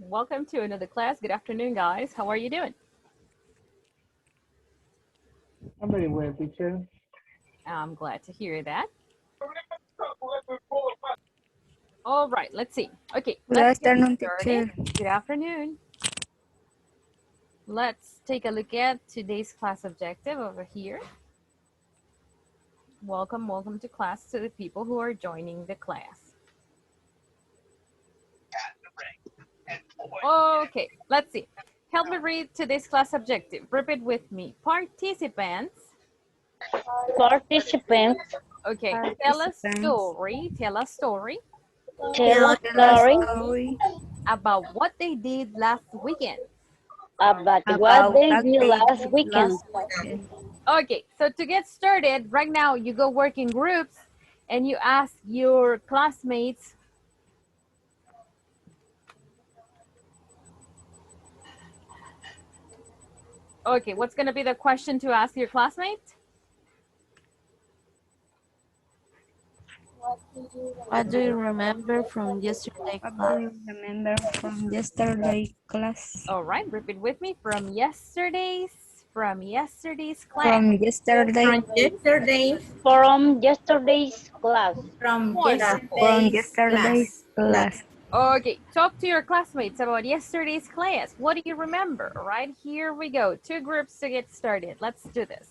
Welcome to another class. Good afternoon, guys. How are you doing? I'm very well, teacher. I'm glad to hear that. All right, let's see. Okay, Good let's get afternoon, started. teacher. Good afternoon. Let's take a look at today's class objective over here. Welcome to class to the people who are joining the class. Okay, let's see. Help me read today's class objective. Repeat with me. Participants. Participants Okay, tell a Participants. story. Tell a story tell a Tell a story story about what they did last weekend. about what about they what did they last did weekend. last weekend. Okay, so to get started, right now you go work in groups and you ask your classmates. Okay, what's going to be the question to ask your classmates? What do you remember from yesterday What do class? you remember from yesterday class? All right, repeat with me. From yesterday's class. From yesterday. From yesterday's class. Wonderful. From yesterday's class. Okay, talk to your classmates about yesterday's class. What do you remember? All right, here we go. Two groups to get started. Let's do this.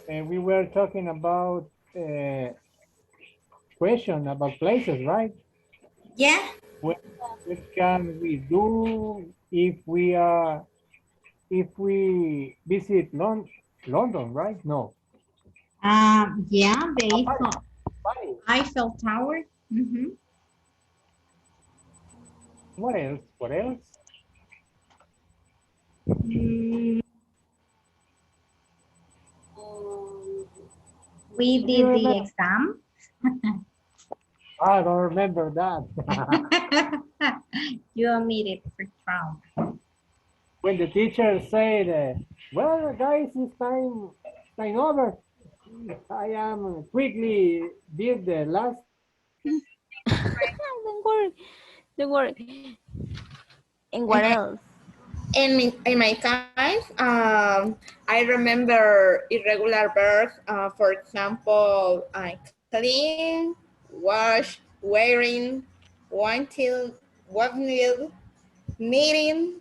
We were talking about question about places, right? Yeah. What can we do if we visit London, right? No. Yeah, the Paris. Eiffel Tower. What else? What else? Mm, we did the exam. I don't remember that. You omitted for Trump. When the teacher said, "Well, guys, it's time over," I am quickly did the last. Don't worry, don't worry. And what else? In my case, I remember irregular verbs. For example, clean, wash, wearing, wanted, wanted, needing,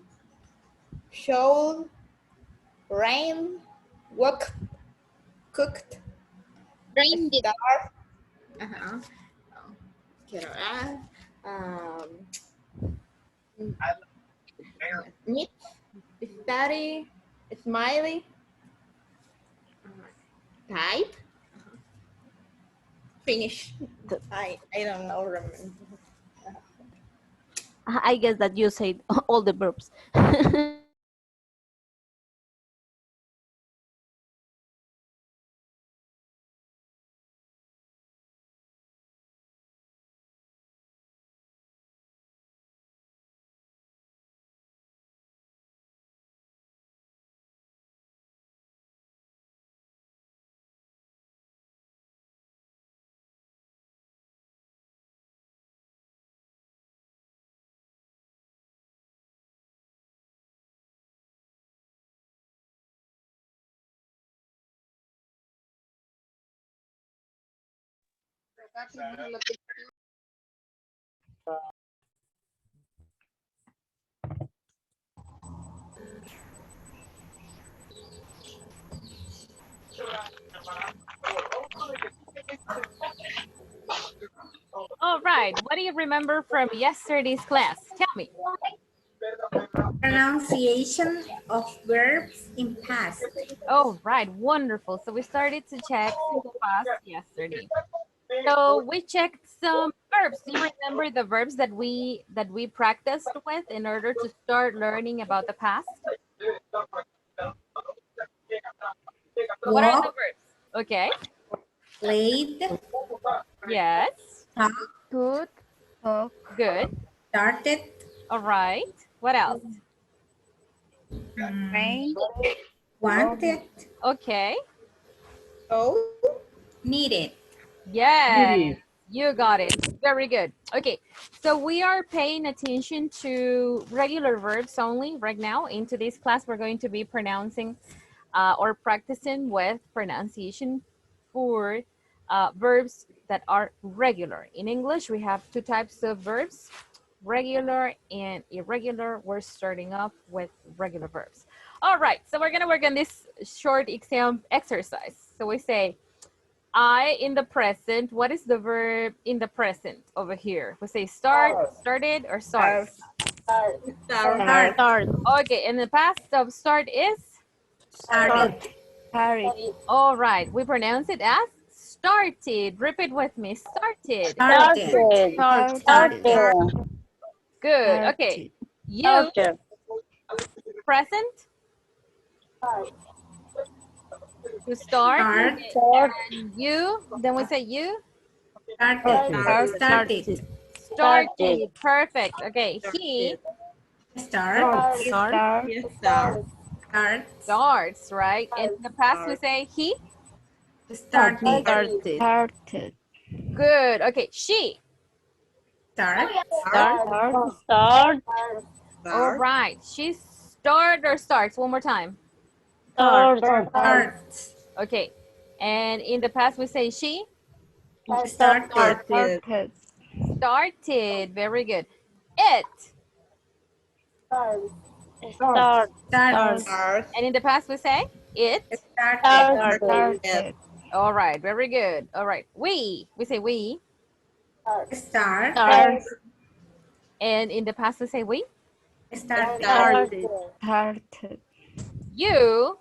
show, rain, walk, cooked, starve. Uh-huh. Quiero ver. Meet, study, smiley, type, finish. I don't know, remember. I guess that you said all the verbs. All right, what do you remember from yesterday's class? Tell me. Pronunciation of verbs in past. Oh, right, wonderful. So we started to check simple past yesterday. So we checked some verbs. Do you remember the verbs that we practiced with in order to start learning about the past? What are the Walk, verbs? Okay. played, Yes. talk, Good. Talk. Good. started, All right. What else? Rain. wanted, Okay. Oh, needed. Yes. It is. You got it. Very good. Okay. So we are paying attention to regular verbs only right now. In today's class, we're going to be pronouncing or practicing with pronunciation for verbs that are regular. In English, we have two types of verbs, regular and irregular. We're starting off with regular verbs. All right, so we're gonna work on this short exam exercise. So we say, I in the present. What is the verb in the present over here? We say start, started, or starts. start. Start, Start. Okay, and the past of start is? started, Started. All right, we pronounce it as started. Repeat with me, started. started, Started. Started. Started. Good. Okay, Started. you Started. present to start, start, Start. and you. Then we say you started, started, started. Perfect. Okay, he start, Start. Yes, start. start, starts. Right, and in the past we say he. started, Started. Good. Okay, she. start, Start. Start. All Start. right, she start or starts. One more time. Start. start, Okay, and in the past we say she started, Started. started. Very good. It. Start. start, Start. And in the past, we say it. started, Started. Yes. All right, very good. All right, we say we. start, Start. And in the past, we say we. started, Started. Started. You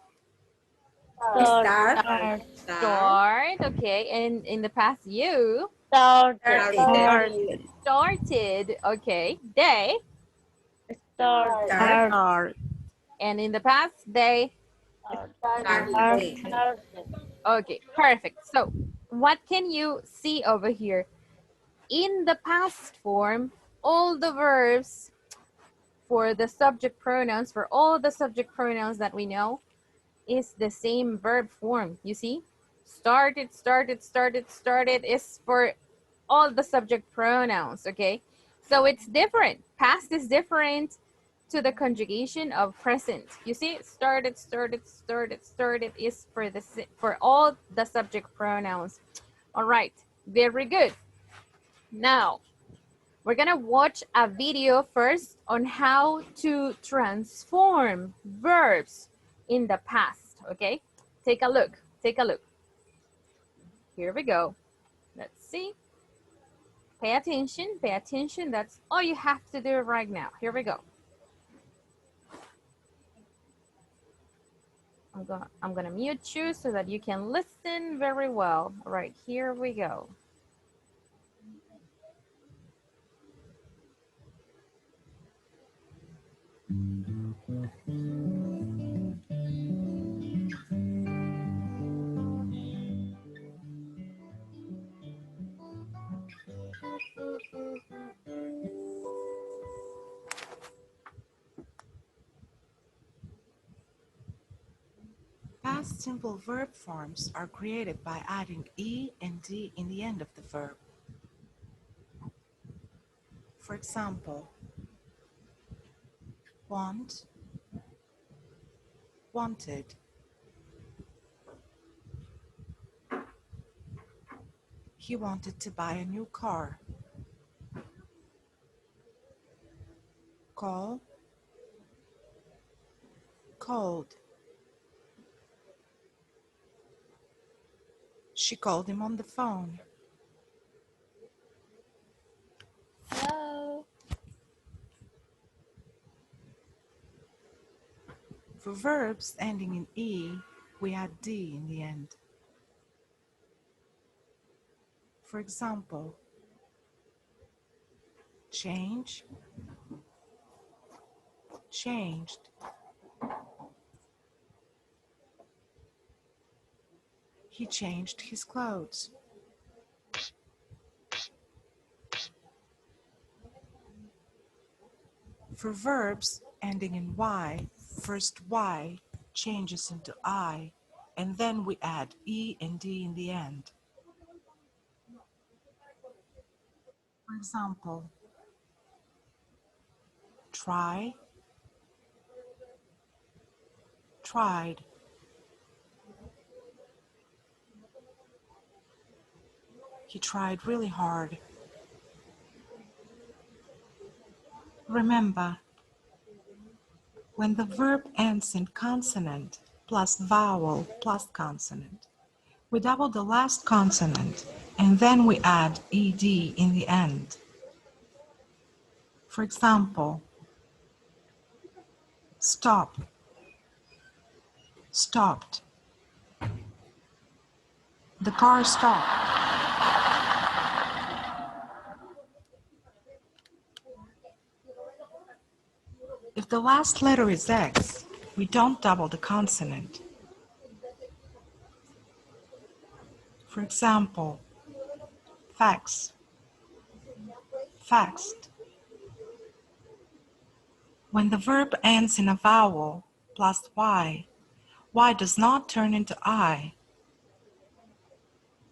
Start. start, Start. Start. start. Okay, and in the past, you Started. Started. started. Okay, they. Start. start, Start. And in the past, they. started, Started. Okay, perfect. So, what can you see over here? In the past form, all the verbs for the subject pronouns, for all the subject pronouns that we know, is the same verb form. You see? Started, started, started, started is for all the subject pronouns, okay? So it's different. Past is different to the conjugation of present. You see? Started, started, started, started is for all the subject pronouns. All right. Very good. Now, we're gonna watch a video first on how to transform verbs in the past, okay? Take a look, take a look. Here we go. Let's see. Pay attention, pay attention. That's all you have to do right now. Here we go. I'm gonna mute you so that you can listen very well. All right, here we go. Past simple verb forms are created by adding E and D in the end of the verb. For example, want, wanted. He wanted to buy a new car. Call, called. She called him on the phone. Hello. For verbs ending in E, we add D in the end. For example, change, changed. He changed his clothes. For verbs ending in Y, first Y changes into I, and then we add E and D in the end. For example, try, tried. He tried really hard. Remember, when the verb ends in consonant plus vowel plus consonant, we double the last consonant and then we add ed in the end. For example, stop, stopped. The car stopped. If the last letter is X, we don't double the consonant. For example, fax, faxed. When the verb ends in a vowel plus Y does not turn into I.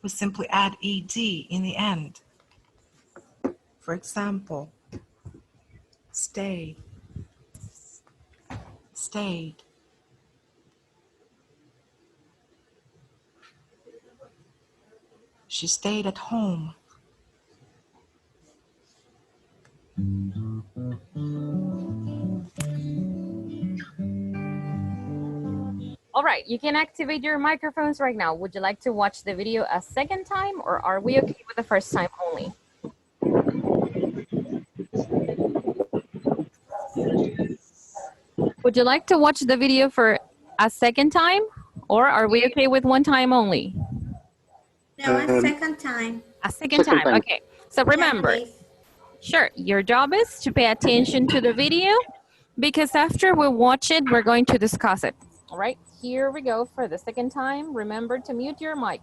We simply add ed in the end. For example, stay, stayed. She stayed at home. All right, you can activate your microphones right now. Would you like to watch the video a second time, or are we okay with the first time only? Would you like to watch the video for a second time, or are we okay with one time only? No, a second time. A second time, okay. So remember, Please. sure, your job is to pay attention to the video, because after we watch it, we're going to discuss it. All right, here we go for the second time. Remember to mute your mics.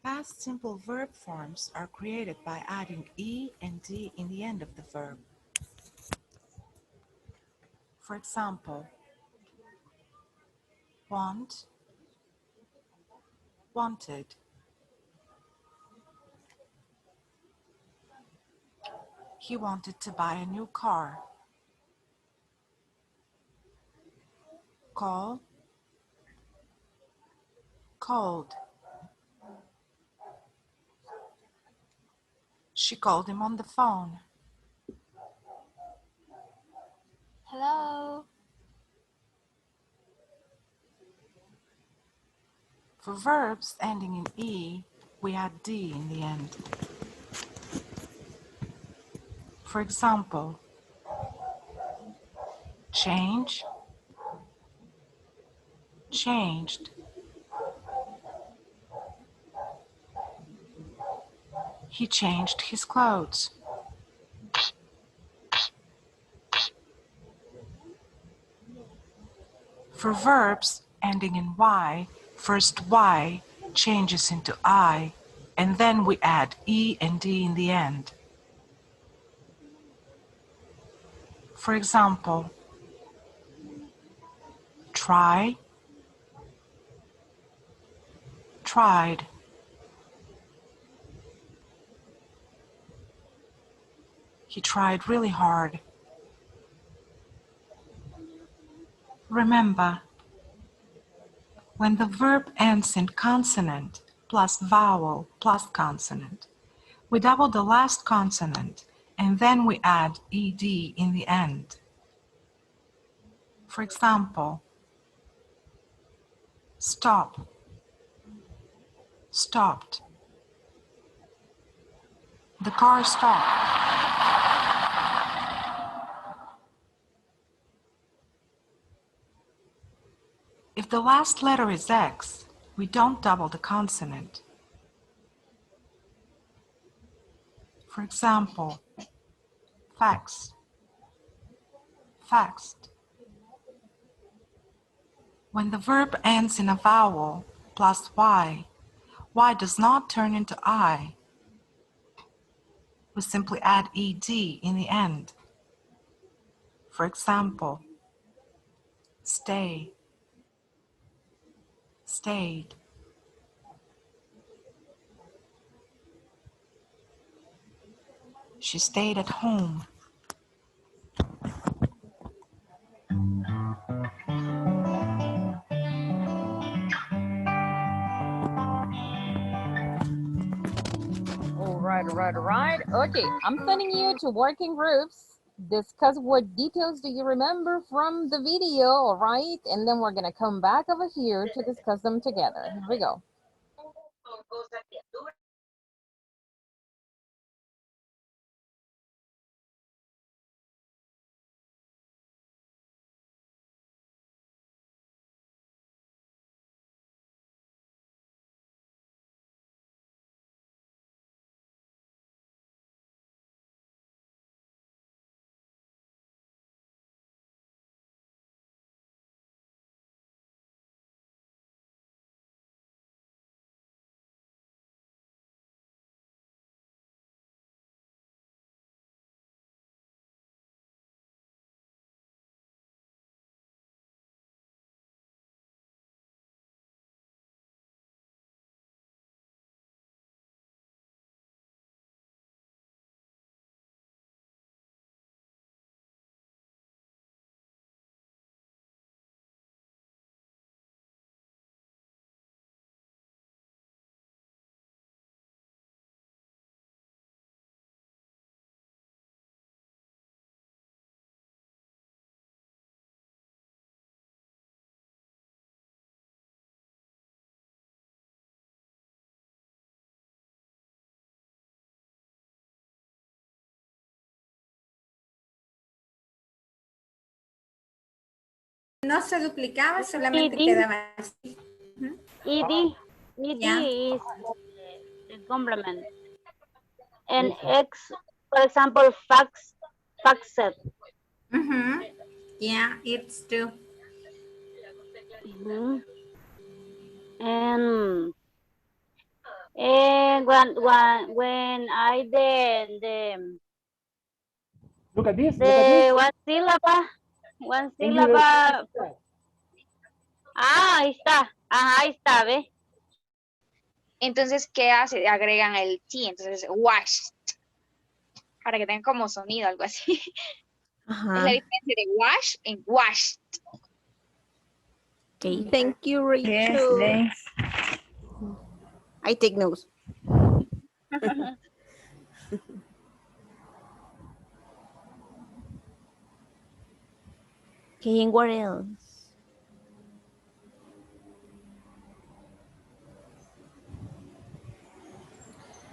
Past simple verb forms are created by adding E and D in the end of the verb. For example, want, wanted. He wanted to buy a new car. Call, called. She called him on the phone. Hello. For verbs ending in E, we add D in the end. For example, change, changed. He changed his clothes. For verbs ending in Y, first Y changes into I, and then we add E and D in the end. For example, try, tried. He tried really hard. Remember, when the verb ends in consonant plus vowel plus consonant, we double the last consonant and then we add ed in the end. For example, Stop. Stopped. The car stopped. If the last letter is X, we don't double the consonant. For example, fax, faxed. When the verb ends in a vowel plus Y does not turn into I. We simply add ed in the end. For example, stay, stayed. She stayed at home. All right. Okay, I'm sending you to working groups. Discuss what details do you remember from the video, all right? And then we're gonna come back over here to discuss them together. Here we go. No se duplicaba, solamente ED, quedaba así. ED, Yeah. ED is the complement. And X, for example, faxed. Yeah, it's true. Mhm. And when I Look at this. Look at this. the one Can you repeat syllable, that? ahí está, ajá, ahí está, ¿ves? Entonces, ¿qué hace? Agregan el T, entonces washed, para que tengan como sonido, algo así. Es la diferencia de wash en washed. Okay, thank you, Yes, Rachel. thanks. I take notes. Okay, and what else?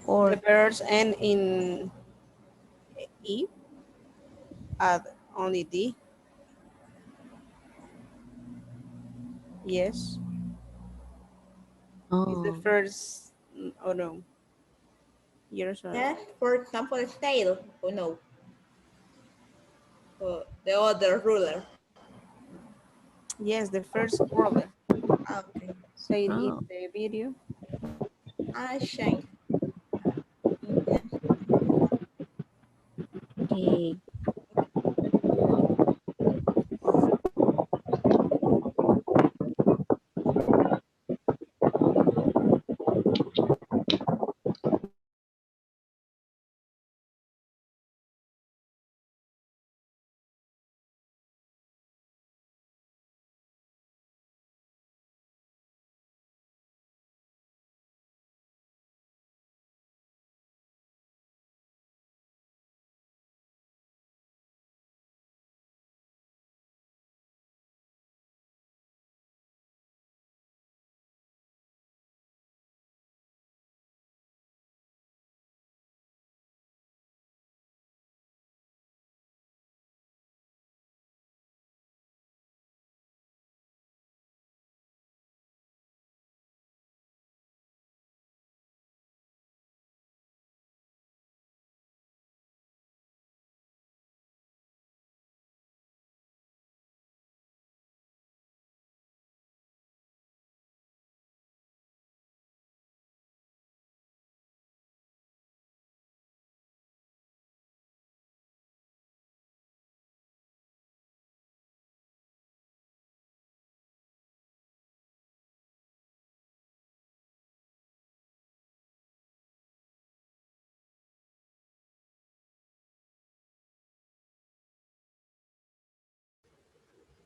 Or The verbs end in E, add only D. Yes, is the first, oh no. Years are, Yes, for example, stale. Oh no. The other ruler. yes, the first ruler. Okay. Say it in oh, the video. I change. okay.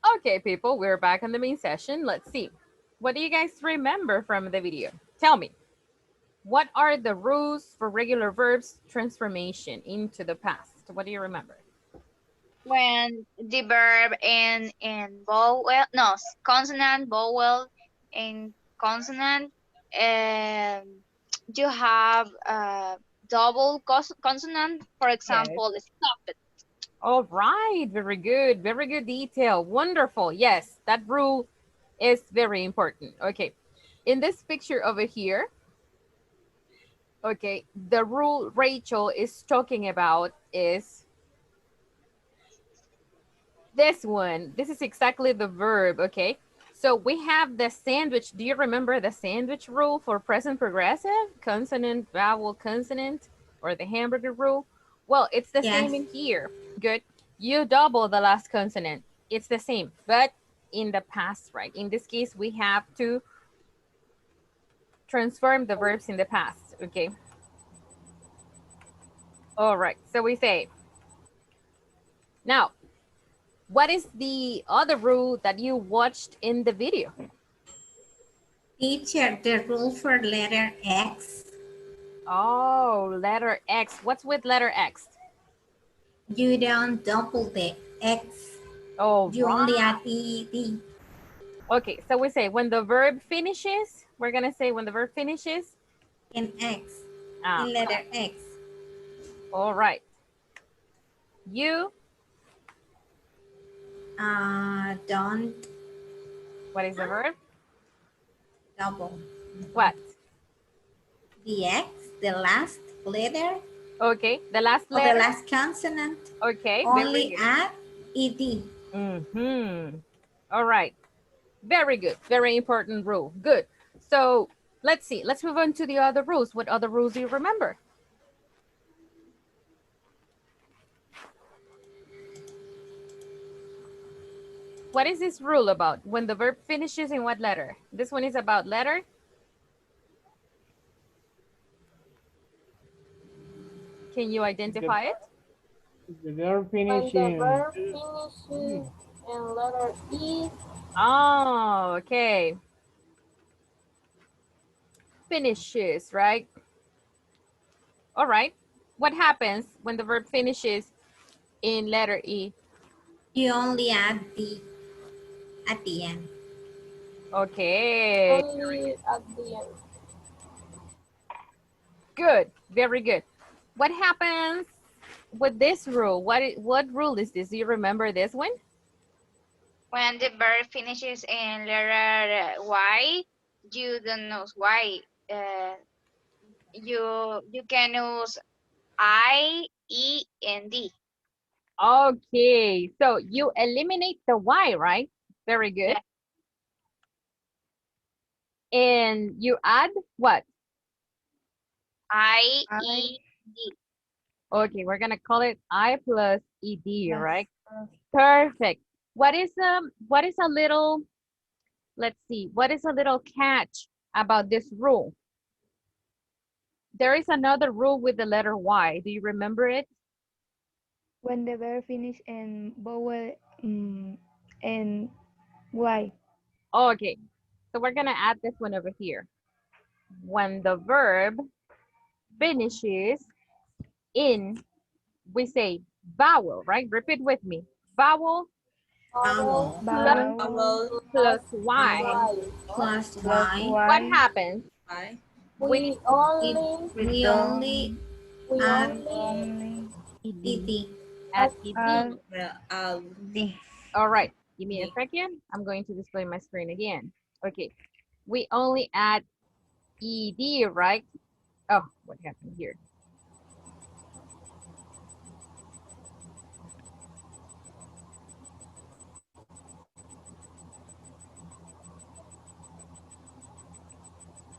Okay, people, we're back on the main session. Let's see. What do you guys remember from the video? Tell me. What are the rules for regular verbs transformation into the past? What do you remember? When the verb in vowel, no, consonant, vowel, and consonant, um, you have double consonant. For Yes. example, stop it. All right, very good. Very good detail. Wonderful. Yes, that rule is very important. Okay, in this picture over here, okay, the rule Rachel is talking about is this one. This is exactly the verb, okay? So we have the sandwich. Do you remember the sandwich rule for present progressive? Consonant, vowel, consonant, or the hamburger rule? Well, it's the same in here. Good. You double the last consonant. It's the same, but in the past, right? In this case, we have to transform the verbs in the past, okay? All right, so we say, now, what is the other rule that you watched in the video? Teacher, the rule for letter X. Oh, letter X. What's with letter X? You don't double the X. Oh, You right. only add ED. Okay, so we say when the verb finishes, we're gonna say when the verb finishes. In X. Ah, In letter X. all right. You, Don't what is the verb? double. What? The X, the last letter, Okay, the last or the letter. last consonant, Okay, very only good. add ED. All right, very good. Very important rule. Good. So let's see. Let's move on to the other rules. What other rules do you remember? What is this rule about? When the verb finishes in what letter? This one is about letter. Can you identify it? The verb finishing. When the verb finishes in letter E. Oh, okay. Finishes, right? All right. What happens when the verb finishes in letter E? You only add the at the end. Okay. Only at the end. Good. Very good. What happens with this rule? What rule is this? Do you remember this one? When the verb finishes in letter Y, you don't know why. You can use I, E, and D. Okay. So you eliminate the Y, right? Very good. And you add what? I, E, D. Okay, we're gonna call it I plus ED, right? Perfect. What is a little, let's see, what is a little catch about this rule? There is another rule with the letter Y. Do you remember it? When the verb finish in vowel and Y. Okay, so we're gonna add this one over here. When the verb finishes in, we say vowel, right? Repeat with me. Vowel Vowel. plus Y. Plus Y. What happens? We only add ED. Add ED. All right, give me a second. I'm going to display my screen again. Okay, we only add ED, right? Oh, what happened here?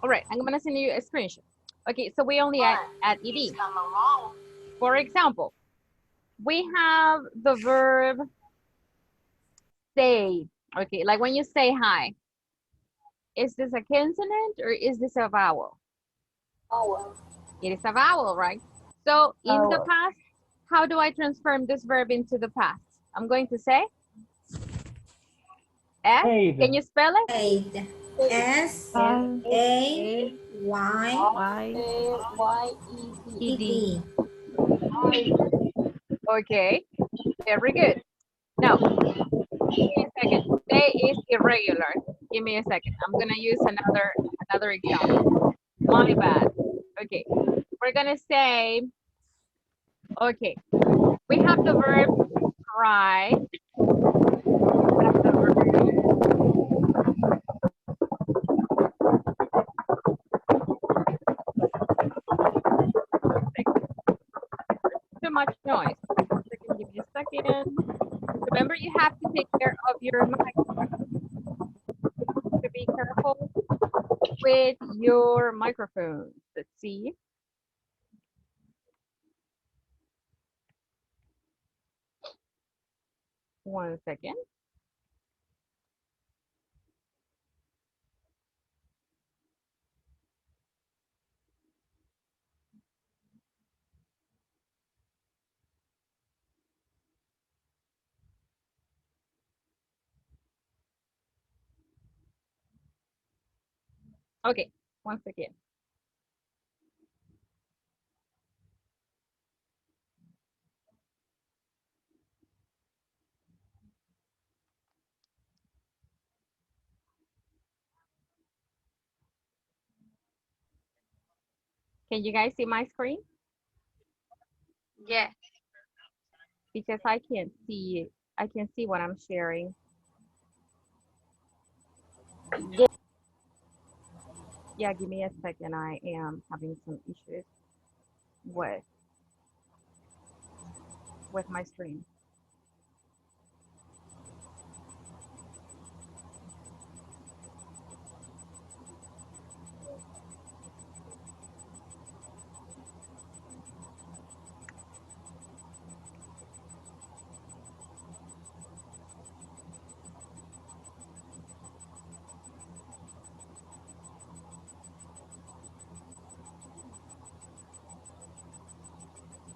All right, I'm gonna send you a screenshot. Okay, so we only add ED. For example, we have the verb say. Okay, like when you say hi. Is this a consonant or is this a vowel? vowel. It is a vowel, right? So in the past, how do I transform this verb into the past? I'm going to say S? Paid. Can you spell it? Paid. S R A A Y Y A-Y-E-D. E E D. D. Okay, very good. Now, give me a second. They is irregular. Give me a second. I'm gonna use another example. My bad. Okay, we're gonna say, okay, we have the verb cry. We have the verb too much noise. Second, give me a second. Remember, you have to take care of your mic. To be careful with your microphones. Let's see. One second. Okay, one second. Can you guys see my screen? Yes. Because I can't see it. I can see what I'm sharing. Yeah, give me a second. I am having some issues with my screen.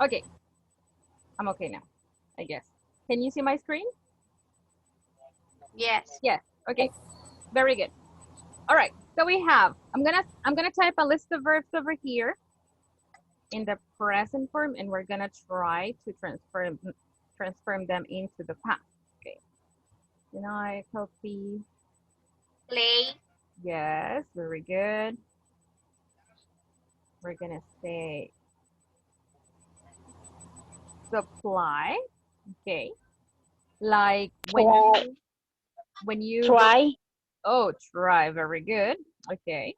Okay, I'm okay now, I guess. Can you see my screen? Yes. Yes. Okay. Very good. All right. So we have. I'm gonna type a list of verbs over here in the present form, and we're gonna try to transform them into the past. Okay. Can I copy? Play. Yes. Very good. We're gonna say supply. Okay. Like when you go. Try. Oh, try. Very good. Okay.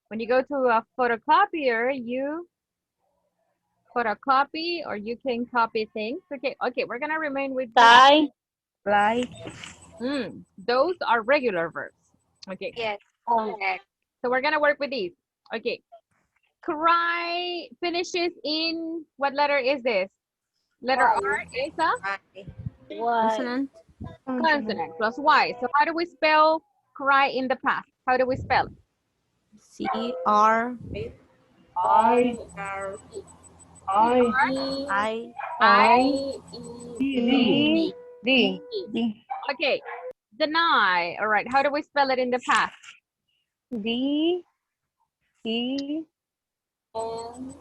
When you go to a photocopier, you photocopy or you can copy things. Okay, okay, we're gonna remain with this. Tie. Fly. Those are regular verbs. Okay, Yes. Oh, Correct. so we're gonna work with these. Okay, cry finishes in what letter is this? Letter R is a why? Consonant. consonant plus Y. So how do we spell cry in the past? How do we spell it? C R I I I I E D. D. D. D. Okay, deny. All right, how do we spell it in the past? D. E. And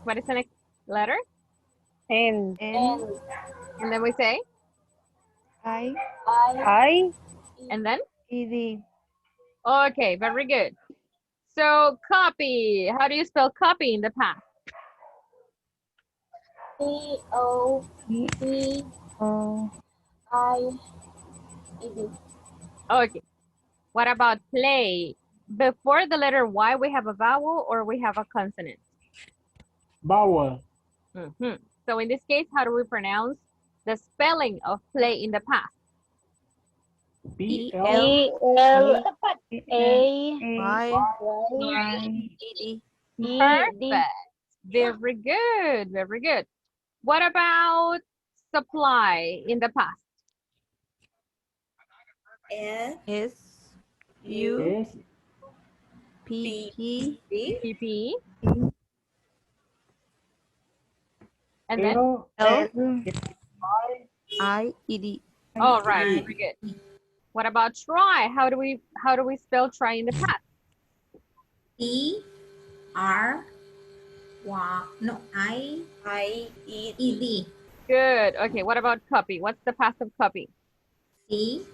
What is the next letter? N. N And then we say, I I. and then? E D. Okay, very good. So copy, how do you spell copy in the past? C-O-P-I-E-D. Okay, what about play? Before the letter Y, we have a vowel or we have a consonant? Vowel. So in this case, how do we pronounce the spelling of play in the past? P E L L E. L. A. Y Y. E D. E. D. Perfect. Very good, very good. What about supply in the past? S S U S P P PP. And then? L L I I-E-D. All right, very good. What about try? How do we spell try in the past? T-R-Y, no, I-E-D. Good. Okay, what about copy? What's the past of copy? C-O-P-I-E-D.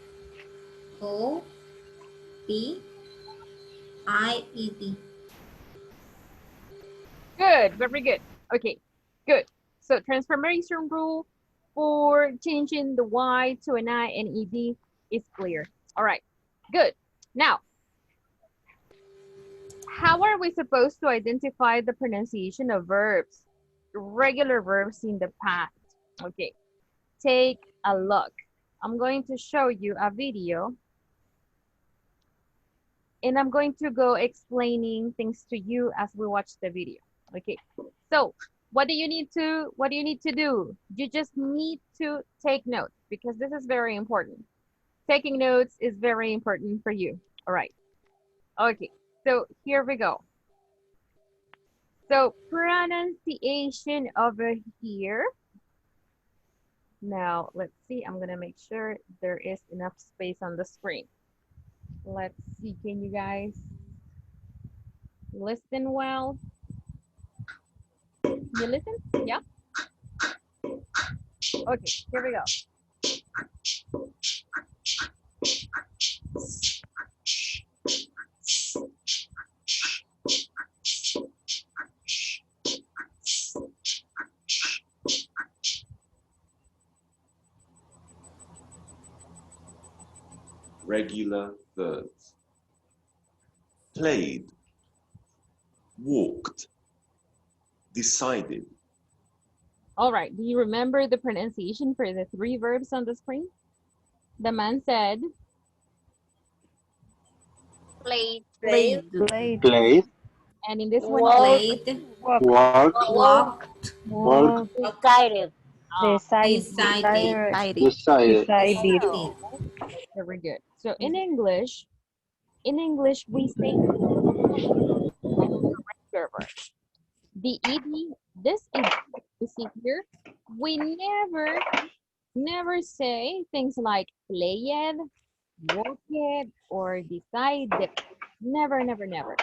Good, very good. Okay, good. So transformation rule for changing the Y to an I and ED is clear. All right, good. Now, how are we supposed to identify the pronunciation of verbs, regular verbs in the past? Okay, take a look. I'm going to show you a video and I'm going to go explaining things to you as we watch the video. Okay, so what do you need to do? You just need to take notes because this is very important. Taking notes is very important for you. All right. Okay, so here we go. So pronunciation over here. Now let's see, I'm gonna make sure there is enough space on the screen. Let's see, can you guys listen well? You listen? Yeah? Okay, here we go. Regular verbs. Played, walked, decided. All right, do you remember the pronunciation for the three verbs on the screen? The man said, Played, Played, Played, and in this one, played, walked, walked, walked, Decided. decided, decided. oh, very good. So in English, we say regular verbs. The ed, this ed you see here, we never say things like played, walked, or decided. Never, never, never.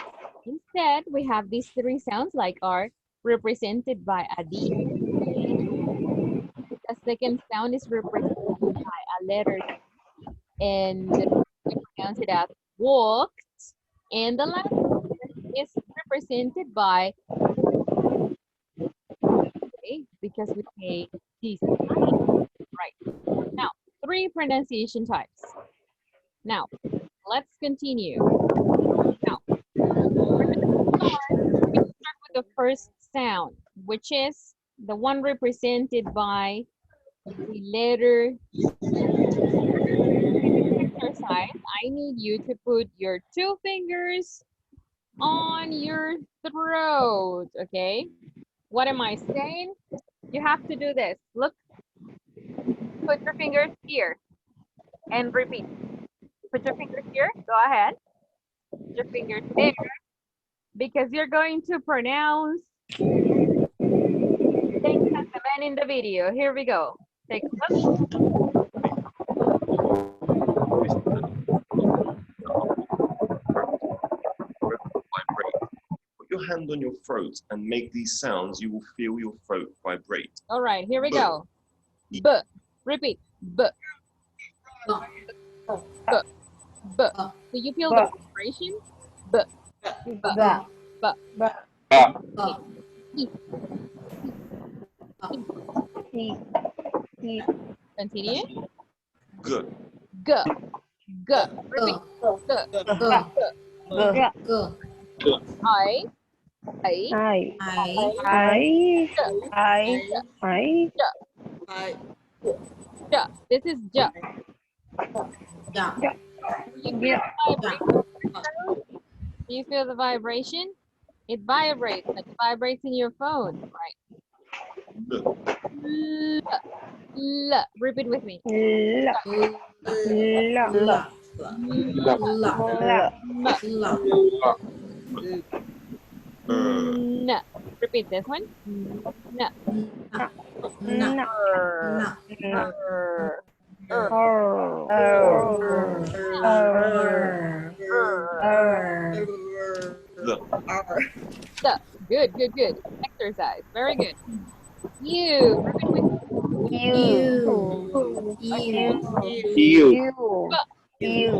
Instead, we have these three sounds like are represented by a D. The second sound is represented by a letter T, and we pronounce it as walked. And the last one is represented by A because we say decide. Right. Now, three pronunciation types. Now, let's continue. Now, we're gonna start with the first sound, which is the one represented by the letter exercise. I need you to put your two fingers on your throat, okay? What am I saying? You have to do this. Look, put your fingers here and repeat. Put your fingers here, go ahead. Put your fingers there because you're going to pronounce things as the man in the video. Here we go. Take a look. Put your hand on your throat and make these sounds. You will feel your throat vibrate. All right, here we go. B. Repeat. B. B. B. Do you feel the vibration? B. B. B. E. Continue. G. G. G. Repeat. G. G. I. J. This is J. Do you feel the vibration? It vibrates, like it vibrates in your phone, right? L. L. Repeat with me. N. Repeat this one. No. No. Er, No. er, er, The. So, good, good, good. Exercise. Very good. You. Repeat with You. You. You.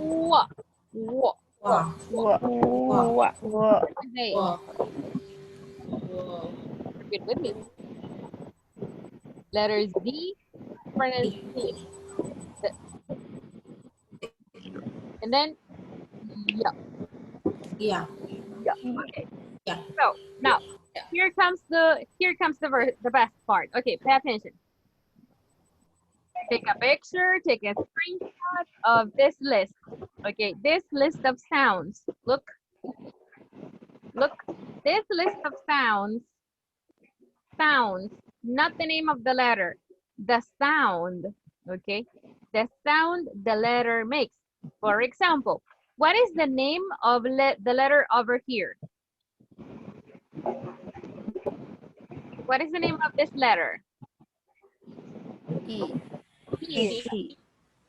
wa. Wa. Hey, repeat with me. Letters D, pronunciation. The- And then, yeah. Yeah. Yeah. Okay. Yeah. So now here comes the best part. Okay, pay attention. Take a picture, take a screenshot of this list. Okay, this list of sounds. Look, this list of sounds, not the name of the letter, the sound, okay? The sound the letter makes. For example, what is the name of the letter over here? What is the name of this letter? E. E.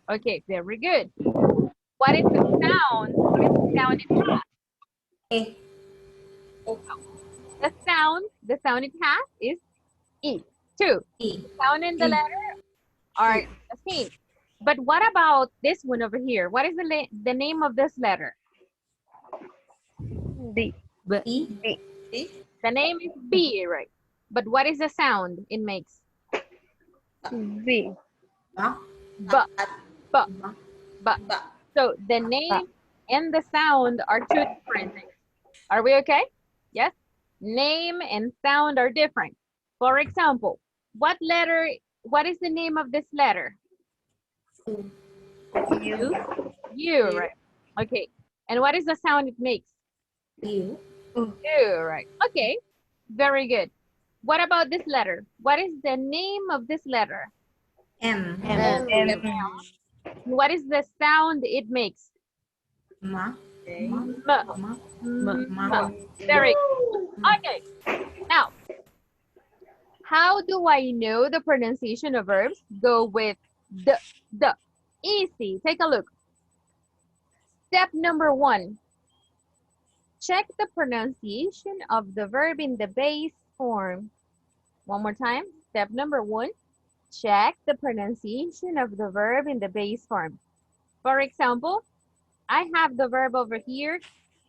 Okay, very good. What is the sound? What is the sound it has? A. The sound it has is E. Two. E. The sound and the letter are the same. But what about this one over here? What is the name of this letter? B. E. The name is B, right? But what is the sound it makes? B. B. B. B. So the name and the sound are two different things. Are we okay? Yes? Name and sound are different. For example, what is the name of this letter? U. U, right? Okay. And what is the sound it makes? U. U, right? Okay. Very good. What about this letter? What is the name of this letter? M. What is the sound it makes? Ma. M. Ma. Very good. Okay. Now, how do I know the pronunciation of verbs go with the? Easy. Take a look. Step number 1. Check the pronunciation of the verb in the base form. One more time. Step number 1. Check the pronunciation of the verb in the base form. For example, I have the verb over here,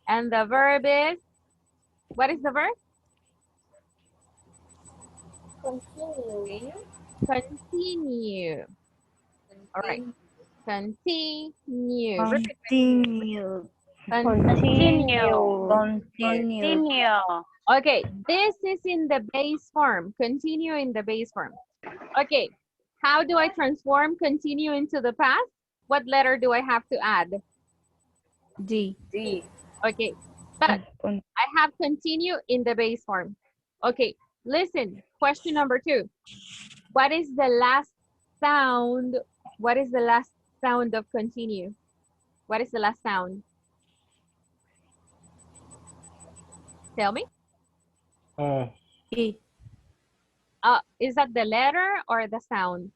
and the verb is, what is the verb? Continue. Continue. All right. Continue. Repeat. Continue. Continue. Continue. Okay, this is in the base form. Continue in the base form. Okay, how do I transform continue into the past? What letter do I have to add? D. Okay, but I have continue in the base form. Okay, listen, question number 2. What is the last sound? What is the last sound of continue? What is the last sound? Tell me. E. Is that the letter or the sound?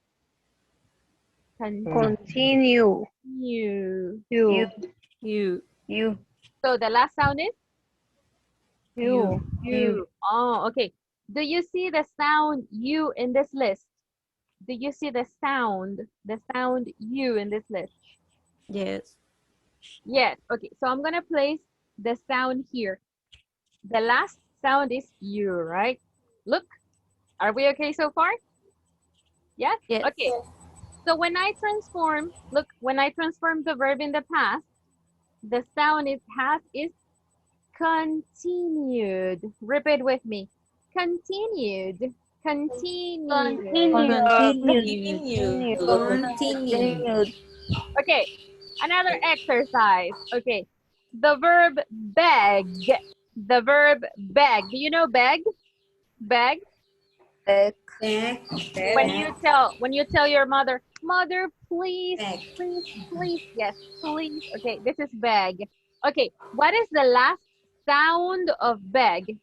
Continue. You. You. So the last sound is? You. You. Oh, okay. Do you see the sound you in this list? Do you see the sound you in this list? Yes. Yes. Okay. So I'm going to place the sound here. The last sound is you, right? Look. Are we okay so far? Yes? Yes. Okay. So when I transform, look, when I transform the verb in the past, the sound it has is continued. Repeat with me. Continued. Continued. Continue. Okay, another exercise. Okay, the verb beg. The verb beg. Do you know beg? Beg. Back. When you tell your mother, please, Beg. please, please. Yes, please. Okay, this is beg. Okay, what is the last sound of beg?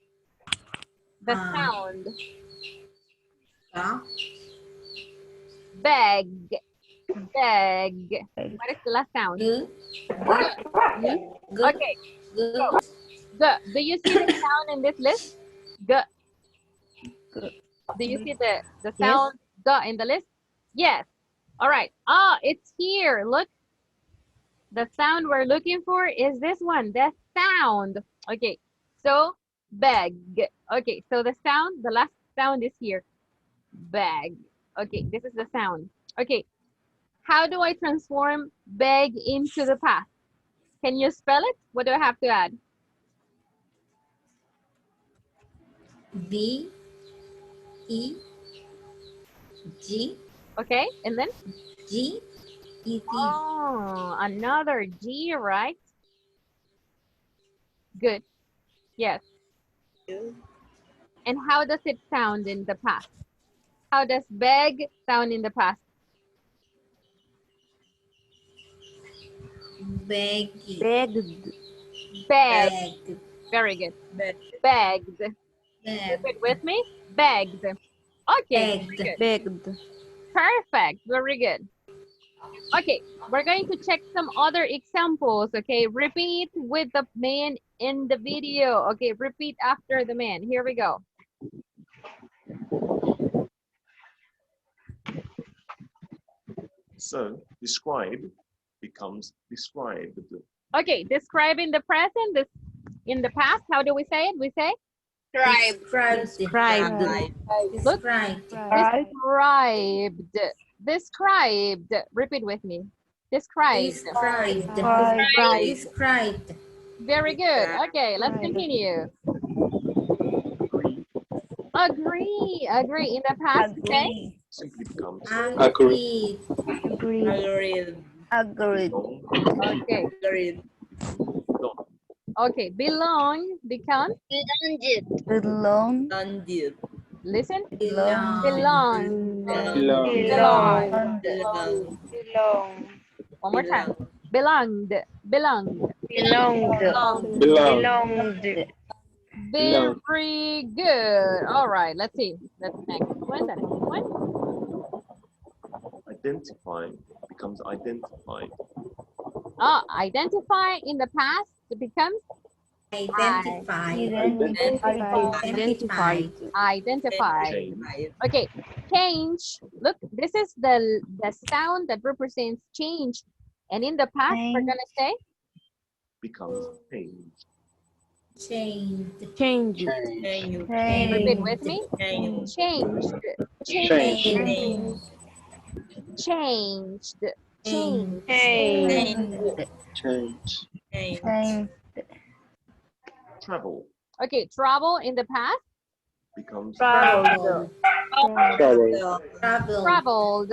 The sound. Beg. Beg. What is the last sound? Okay. So, do you see the sound in this list? G. Do you see the sound G in the list? Yes. All right. Ah, it's here. Look. The sound we're looking for is this one. The sound. Okay. So, beg. Okay. So the sound, the last sound is here. Beg. Okay. This is the sound. Okay. How do I transform beg into the past? Can you spell it? What do I have to add? B E G. Okay, and then? G E T. Oh, another G, right? Good. Yes. And how does it sound in the past? How does beg sound in the past? Begged. Begged. Begged. Very good. Begged. Repeat with me. Begged. Okay, very good. Begged. Perfect. Very good. Okay, we're going to check some other examples. Okay, repeat with the man in the video. Okay, repeat after the man. Here we go. So describe becomes described. Okay, describing the present, this in the past, how do we say it? We say Described. Described. look, Described. described. Described. Repeat with me. Described. Described. Described. Described. Very good. Okay, let's continue. Agree. Agree. In the past, say Simply becomes Agreed. Agreed. Agreed. okay. Belong. Okay, belong becomes Belong. listen. Belong. Belong. Belong. Belong. One more time. Belonged. Belonged. Belong. Very good. All right, let's see. That's the next one. The next one. Identify becomes identified. Identify in the past becomes Identified. Identified. identified. Change Okay, change. Look, this is the sound that represents change. And in the past, we're gonna say becomes changed. Changed. Change. repeat with me. Changed. Changed. Changed. Changed. Changed. Change. Travel Okay, travel in the past. becomes Travel. Travel. Traveled.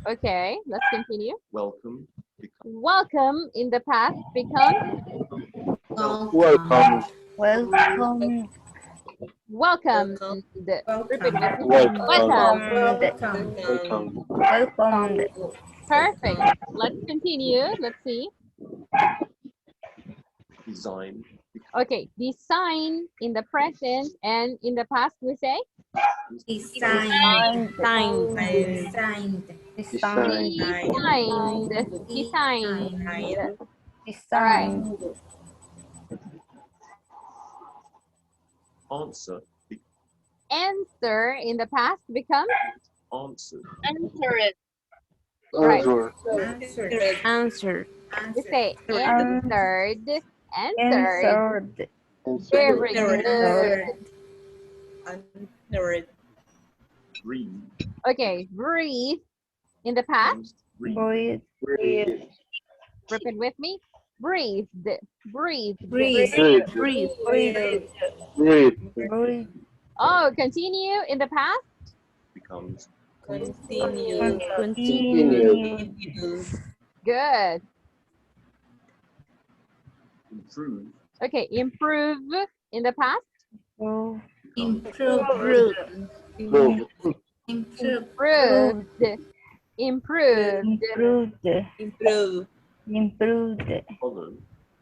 Okay, let's continue. welcome becomes Welcome in the past becomes Welcome. Welcome. welcomed. Repeat with me. Welcome. Welcome. Welcome. Welcome. Perfect. Let's continue. Let's see. design Okay, design in the present and in the past we say Designed. Signed. Designed. Designed. designed. All right. answer Answer in the past becomes answered right. Answer. Answer. We say answered. Answered. Answer. Very good. breathe Okay, breathe in the past. becomes breathe Breathe. Repeat with me. Breathed. Breathed. Breathe. Breathe. Breathe. Breathe. Breathe. Oh, continue in the past. becomes Continue. Good. improve Okay, improve in the past. Improve. Improve. Improve. Improved. Improved. Improved. Improved. Follow.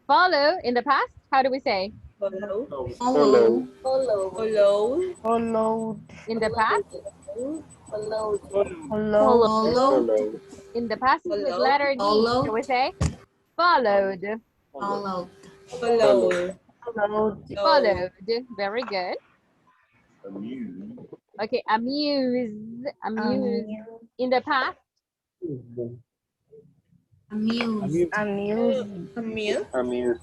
Follow in the past, how do we say? Follow. Follow. Follow. Followed. In the past? Follow. Followed. Followed. In the past is with Follow. letter D. Followed. So we say followed. Followed. Follow. Followed. Followed. Very good. Amuse. Okay, amused. Amused. In the past, Amused. Amused. Amuse. Amuse.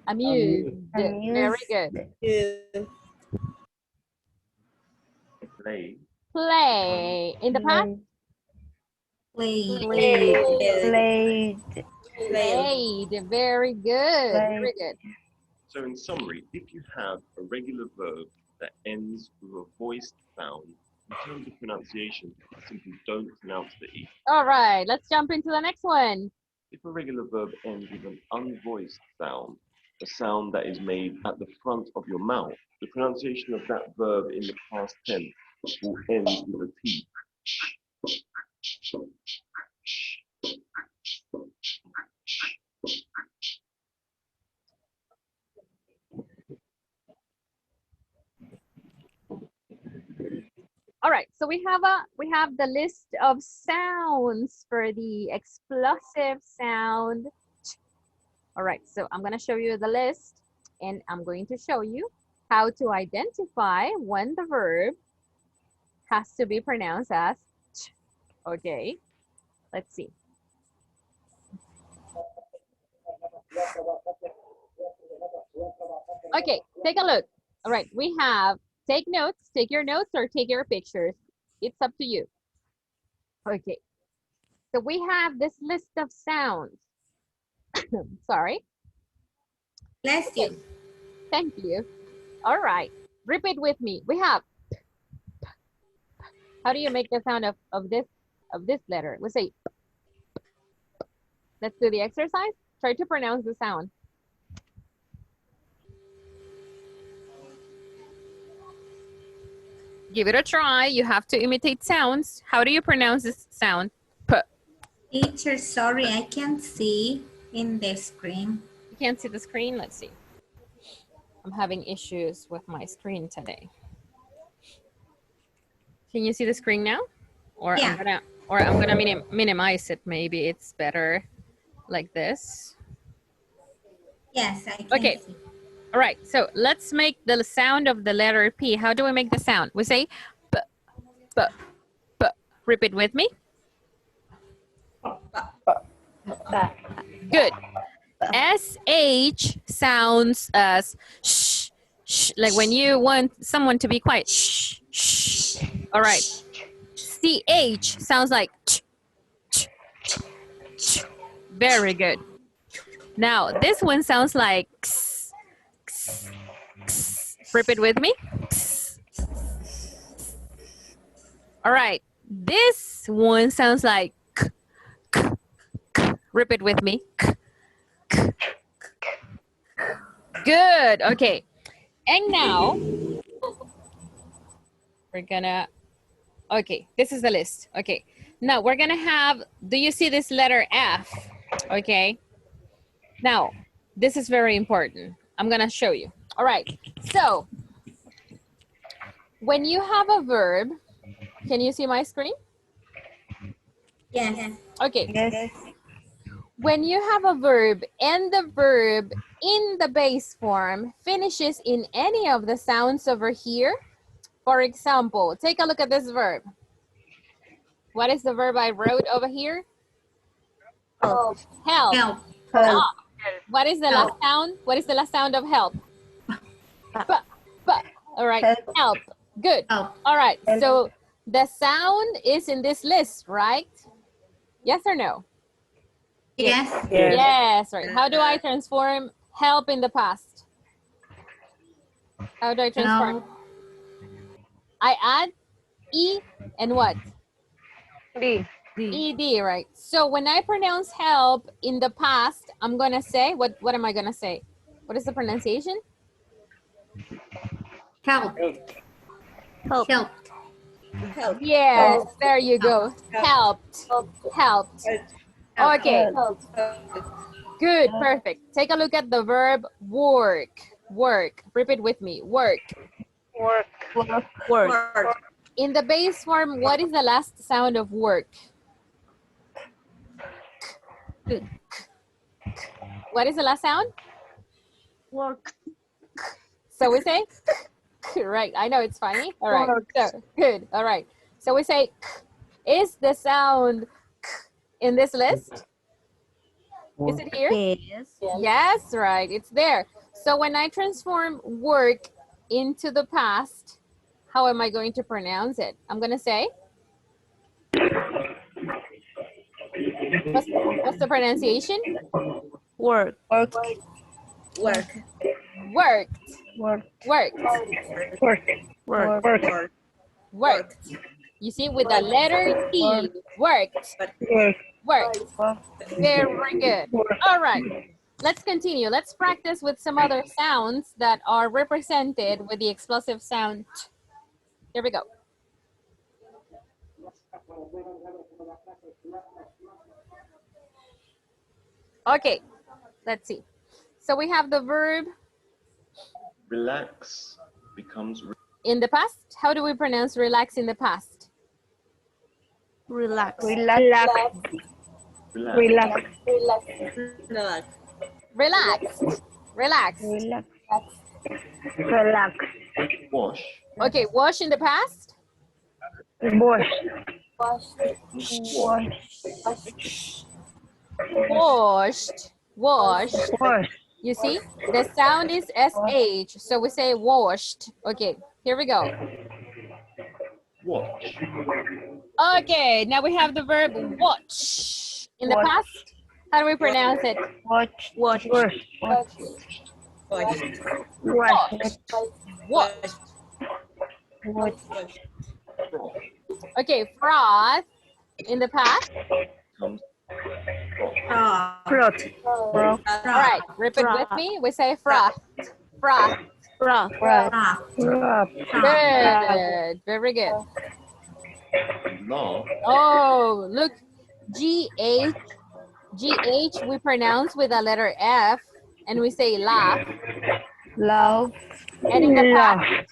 amused. Very good. Is. Play. Play. In the past, Played. Played. played. Very good. Very good. So in summary, if you have a regular verb that ends with a voiced sound, in terms of pronunciation, simply don't pronounce the E. All right, let's jump into the next one. If a regular verb ends with an unvoiced sound, a sound that is made at the front of your mouth, the pronunciation of that verb in the past tense will end with a T. All right, so we have the list of sounds for the explosive sound. All right, so I'm gonna show you the list and I'm going to show you how to identify when the verb has to be pronounced as ch. Okay, let's see. Okay, take a look. All right, we have take notes, take your notes or take your pictures. It's up to you. Okay, so we have this list of sounds. Sorry. Bless Okay. you. Thank you. All right, repeat with me. We have, how do you make the sound of this letter? We say, let's do the exercise. Try to pronounce the sound. Give it a try. You have to imitate sounds. How do you pronounce this sound? P. Teacher, sorry, I can't see in the screen. You can't see the screen? Let's see. I'm having issues with my screen today. Can you see the screen now? Or Yeah. I'm gonna minimize it. Maybe it's better like this. Yes, I can Okay. see. All right, so let's make the sound of the letter P. How do we make the sound? We say p, p, p. Repeat with me. Good. SH sounds as shh, shh, like when you want someone to be quiet. Shh, shh. All right. CH sounds like ch, ch, ch. Very good. Now, this one sounds like x, x, x. Repeat with me. X. All right. This one sounds like k, k, k. Repeat with me. K, k. Good. Okay. And now we're gonna, okay, this is the list. Okay. Now we're gonna have, do you see this letter F? Okay. Now, this is very important. I'm gonna show you. All right. So, when you have a verb, can you see my screen? Yes. Okay. Yes. When you have a verb and the verb in the base form finishes in any of the sounds over here, for example, take a look at this verb. What is the verb I wrote over here? Help. Help. Help. Help. What is the last sound? What is the last sound of help? All right, help. Good. Help. All right, so the sound is in this list, right? Yes or no? Yes. Yes. Yes, right. How do I transform help in the past? How do I transform? Help. I add E and what? D. ED, right? So when I pronounce help in the past, I'm gonna say, what am I gonna say? What is the pronunciation? Help. Help. Help. Help. Yes, there you go. Helped. Helped. Okay. Good, perfect. Take a look at the verb work. Work. Repeat with me. Work. Work. Work. In the base form, what is the last sound of work? What is the last sound? Work. So we say, right. I know it's funny. All right. So good. All right. So we say, is the sound in this list? Is it here? Yes. Yes, right. It's there. So when I transform work into the past, how am I going to pronounce it? I'm going to say, what's the pronunciation? Work. Work. Worked. Work. Worked. Work. Worked. You see, with the letter T. Worked. Worked. Very good. All right. Let's continue. Let's practice with some other sounds that are represented with the explosive sound T. Here we go. Okay, let's see. So we have the verb Relax becomes in the past. How do we pronounce relax in the past? Relax. relax. Relaxed. Relaxed. Wash Okay, wash in the past. Washed. Washed. You see, the sound is SH, so we say washed. Okay, here we go. watch Okay, now we have the verb watch. In the past, how do we pronounce it? Watch. Watched. froth Okay, froth. In the past. comes All right, repeat with me. We say froth. Froth. Good. Very good. laugh Oh, look. GH. GH we pronounce with the letter F and we say laugh. Love. And in the past,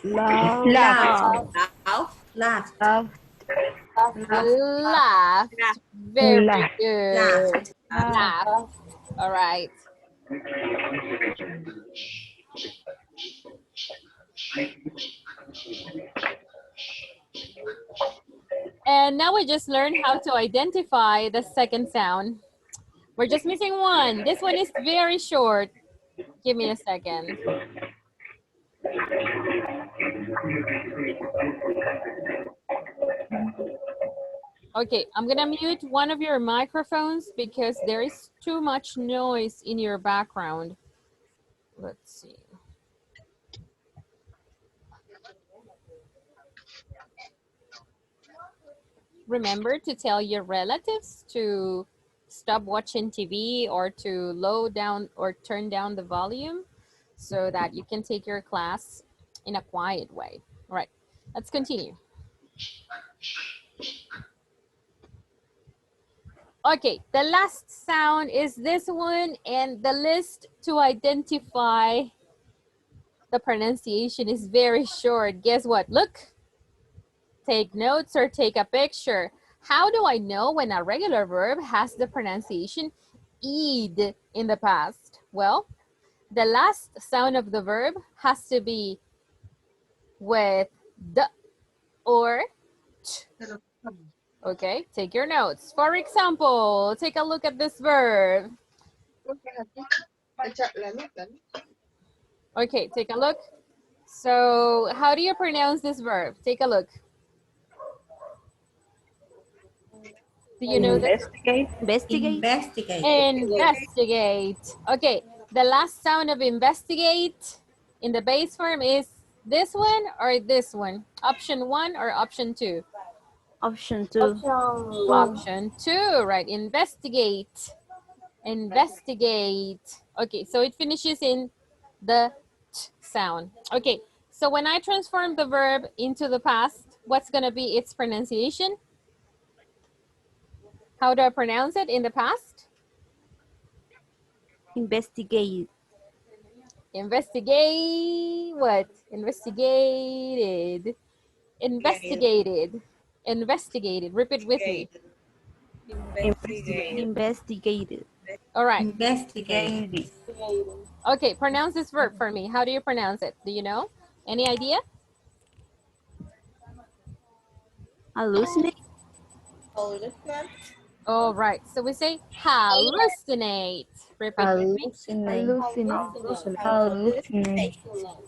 laughed. Very good. Laugh. All right. And now we just learned how to identify the second sound. We're just missing one. This one is very short. Give me a second. Okay, I'm gonna mute one of your microphones because there is too much noise in your background. Let's see. Remember to tell your relatives to stop watching TV or to low down or turn down the volume so that you can take your class in a quiet way. All right, let's continue. Okay, the last sound is this one, and the list to identify the pronunciation is very short. Guess what? Look, take notes or take a picture. How do I know when a regular verb has the pronunciation ed in the past? Well, the last sound of the verb has to be with d or t. Okay, take your notes. For example, take a look at this verb. Okay, take a look. So how do you pronounce this verb? Take a look. Do you know this? Investigate. Investigate. Okay, the last sound of investigate in the base form is this one or this one? Option 1 or option 2? Option 2. Option 2, right? Investigate. Investigate. Okay, so it finishes in the t sound. Okay, so when I transform the verb into the past, what's gonna be its pronunciation? How do I pronounce it in the past? Investigate. Investigate what? Investigated. Investigated. Investigated. Repeat with me. Investigate. Investigated. All right. Investigate. Okay, pronounce this verb for me. How do you pronounce it? Do you know? Any idea? Hallucinate. All right. So we say hallucinate. Repeat with me. Hallucinate. Hallucinate.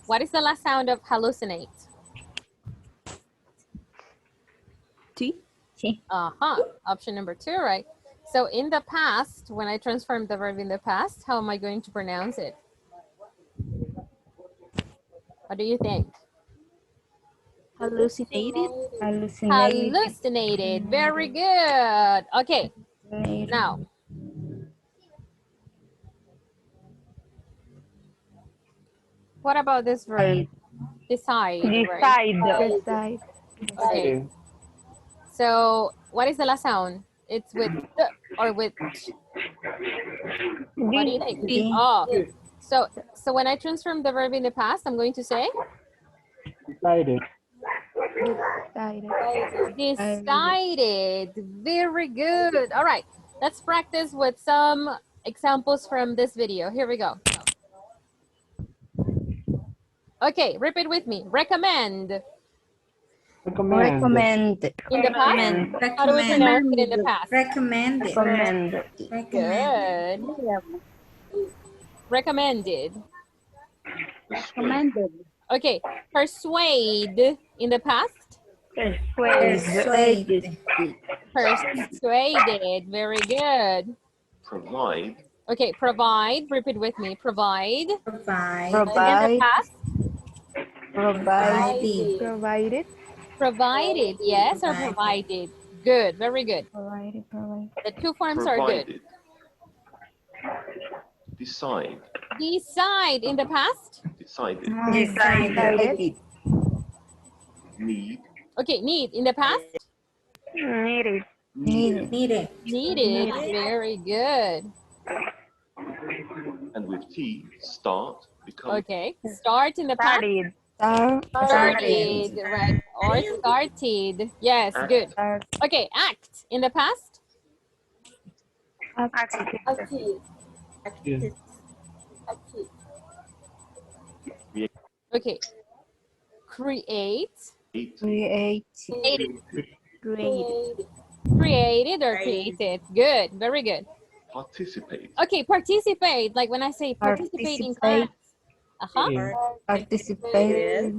What is the last sound of hallucinate? T. Uh-huh. Option number 2, right? So in the past, when I transform the verb in the past, how am I going to pronounce it? What do you think? Hallucinated. Hallucinated. Very good. Okay. Now, what about this verb? Decide, right? Decide. Okay. So what is the last sound? It's with the or with ch? What do you think? D. Oh, so when I transform the verb in the past, I'm going to say Decided. decided. Very good. All right, let's practice with some examples from this video. Here we go. Okay, repeat with me. Recommend. Recommend. In the past? How do we pronounce it in the past? Recommended. Good. Recommended. Recommended. Okay, persuade in the past? Persuade. Persuaded. Very good. Provide. Okay, provide. Repeat with me. Provide. Provide. In the past? Provided. Provided. Yes, or provided. Good. Very good. The two forms are good. Provided. Decide. Decide in the past? Decided. Decided. Need. Okay, need in the past? Needed. Needed. Needed. Very good. And with T, start, become. Okay, start in the past? Started, right? Or started. Yes, Act. good. Okay, act in the past? Okay, create. Created or created. Good, very good. Participate. Okay, participate. Like when I say participate in class. Participate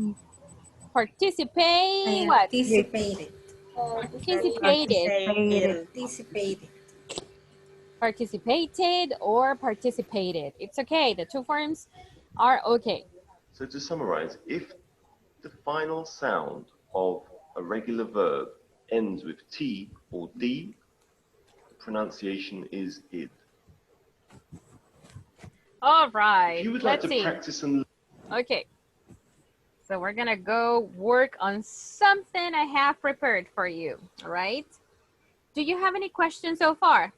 what? Participated. Participated. Participated or participated. It's okay. The two forms are okay. So to summarize, if the final sound of a regular verb ends with T or D, the pronunciation is id. All right. If you would like Let's to see. practice and Okay. So we're gonna go work on something I have prepared for you. All right. Do you have any questions so far?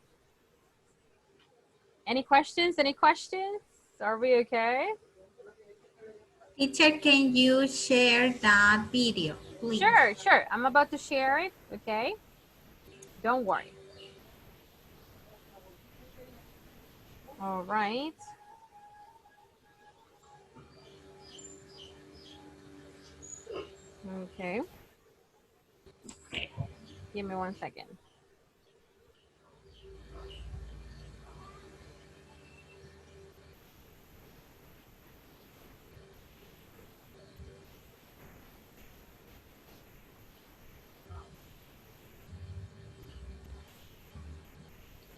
Any questions? Any questions? Are we okay? Teacher, can you share that video, please? Sure, sure. I'm about to share it. Okay. Don't worry. All right. Okay. Give me 1 second.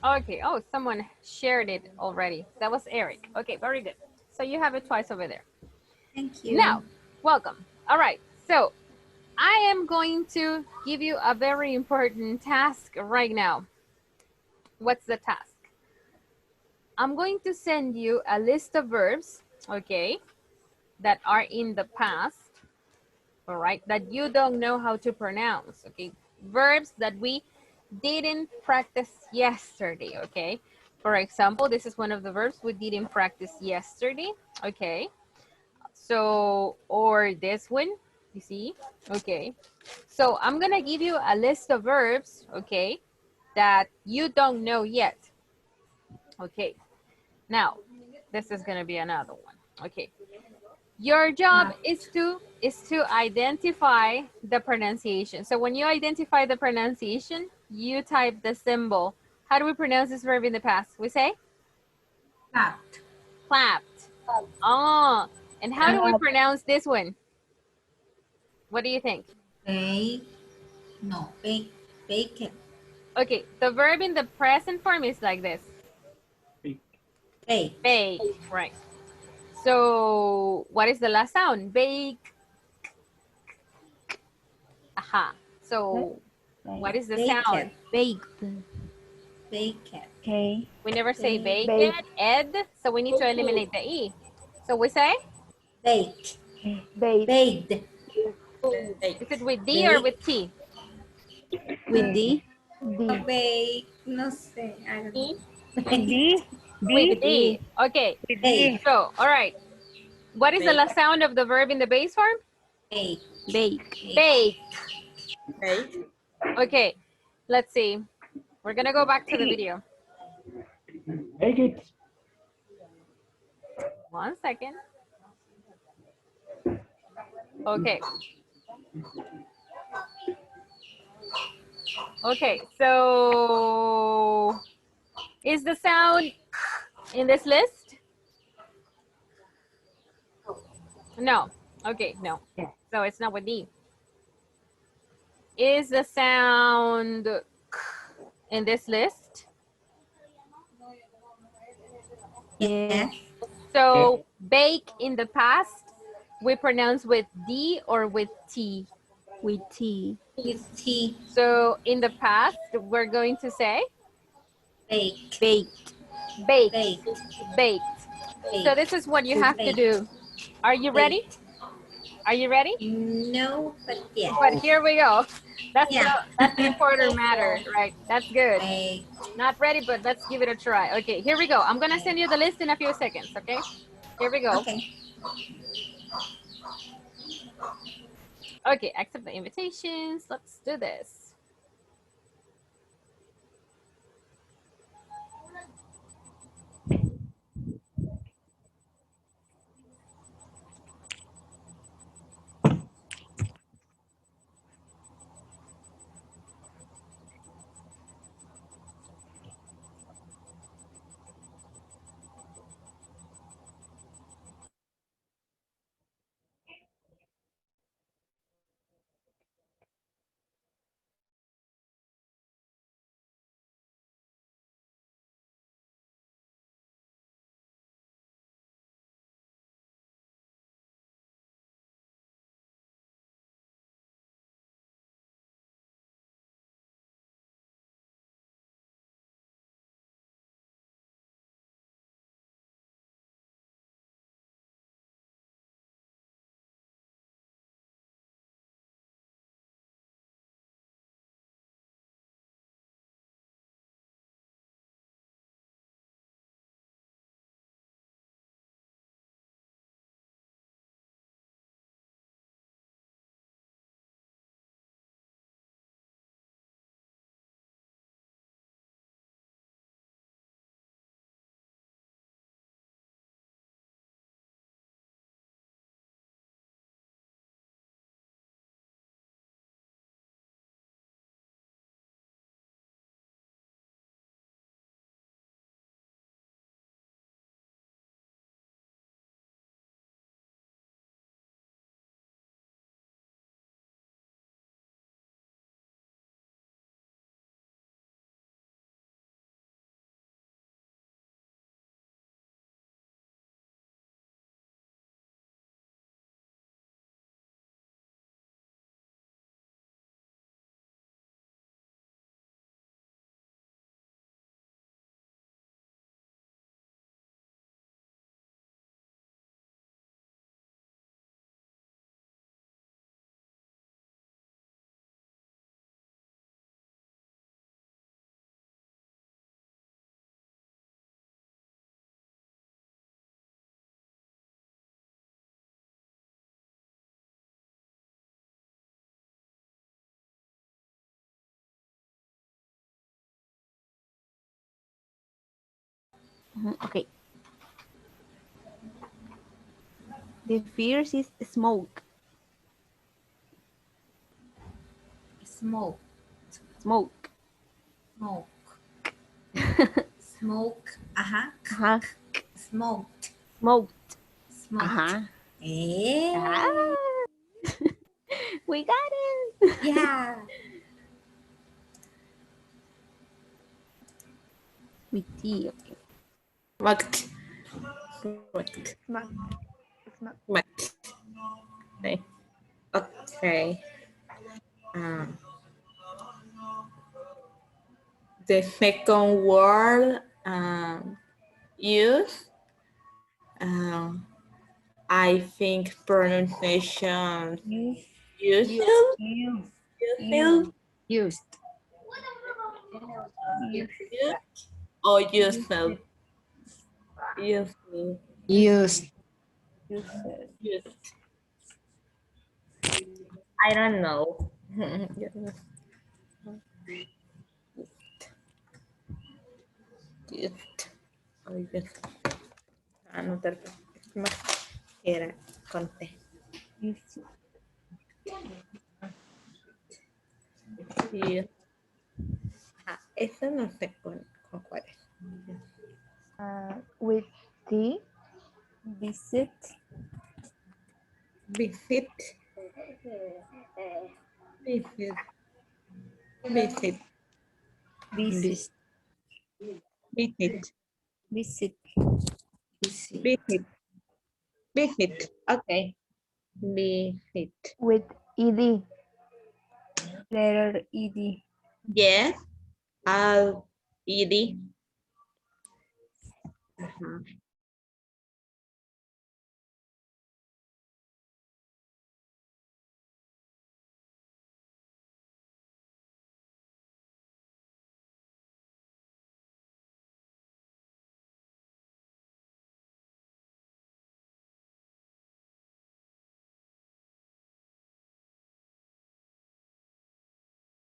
Okay. Oh, someone shared it already. That was Eric. Okay, very good. So you have it twice over there. Thank you. Now, welcome. All right. So I am going to give you a very important task right now. What's the task? I'm going to send you a list of verbs, okay, that are in the past, all right, that you don't know how to pronounce, okay? Verbs that we didn't practice yesterday, okay? For example, this is one of the verbs we didn't practice yesterday, okay? So, or this one, you see, okay? So I'm gonna give you a list of verbs, okay, that you don't know yet, okay? Now, this is gonna be another one, okay? Your job is to identify the pronunciation. So when you identify the pronunciation, you type the symbol. How do we pronounce this verb in the past? We say Clapped. clapped. Oh, and how do we pronounce this one? What do you think? Bake. No, bake. Bake it. Okay, the verb in the present form is like this. Bake. Bake, right. So what is the last sound? Bake. Aha. So what is the Bake sound? it. Baked. Bake it. Okay. We never say Bake. bake it, ed, so we need to eliminate the E. So we say? Bake. Baked. Baked. Is it with D or with T? With D. Bake. No sé. I don't know. With D. Okay. Bake. So, all right. What is the last sound of the verb in the base form? Bake. Bake. Bake. Bake. Okay. Let's see. We're going to go back to the video. Make it. 1 second. Okay. Okay. So, is the sound in this list? No. Okay. No. So, it's not with D. Is the sound in this list? Yes. So bake in the past, we pronounce with D or with T? With T. With T. So in the past, we're going to say? Bake. Baked. Baked. Baked. Baked. So this is what you have to do. Are you ready? Are you ready? No, but yes. But here we go. That's Yeah. the important matter, right? That's good. Bake. Not ready, but let's give it a try. Okay, here we go. I'm gonna send you the list in a few seconds, okay? Here we go. Okay. Okay, accept the invitations. Let's do this. Okay. The first is smoke. Smoke. Smoke. Smoke. Smoke. Ajá. Smoked. Smoked. Smoked. Ajá. Eh. Ah, we got it. Yeah. With T. Okay. Smoked. Smoked. Smack. Smack. Smoked. Okay. Okay. Um, the second word use. I think pronunciation Use. usual, Use. usual, Used. Use. or usual, usual, Used. Uses. used. I don't know. Used. Or used. Anotar. Era con T. Use. Used. Eso no sé con cuál es. With T. Visit. Visit. Visit. Visit. Visit. Visit. Visit. Visit. Visit. Okay. Visit. With ED. Letter ED. Yes. Al ed.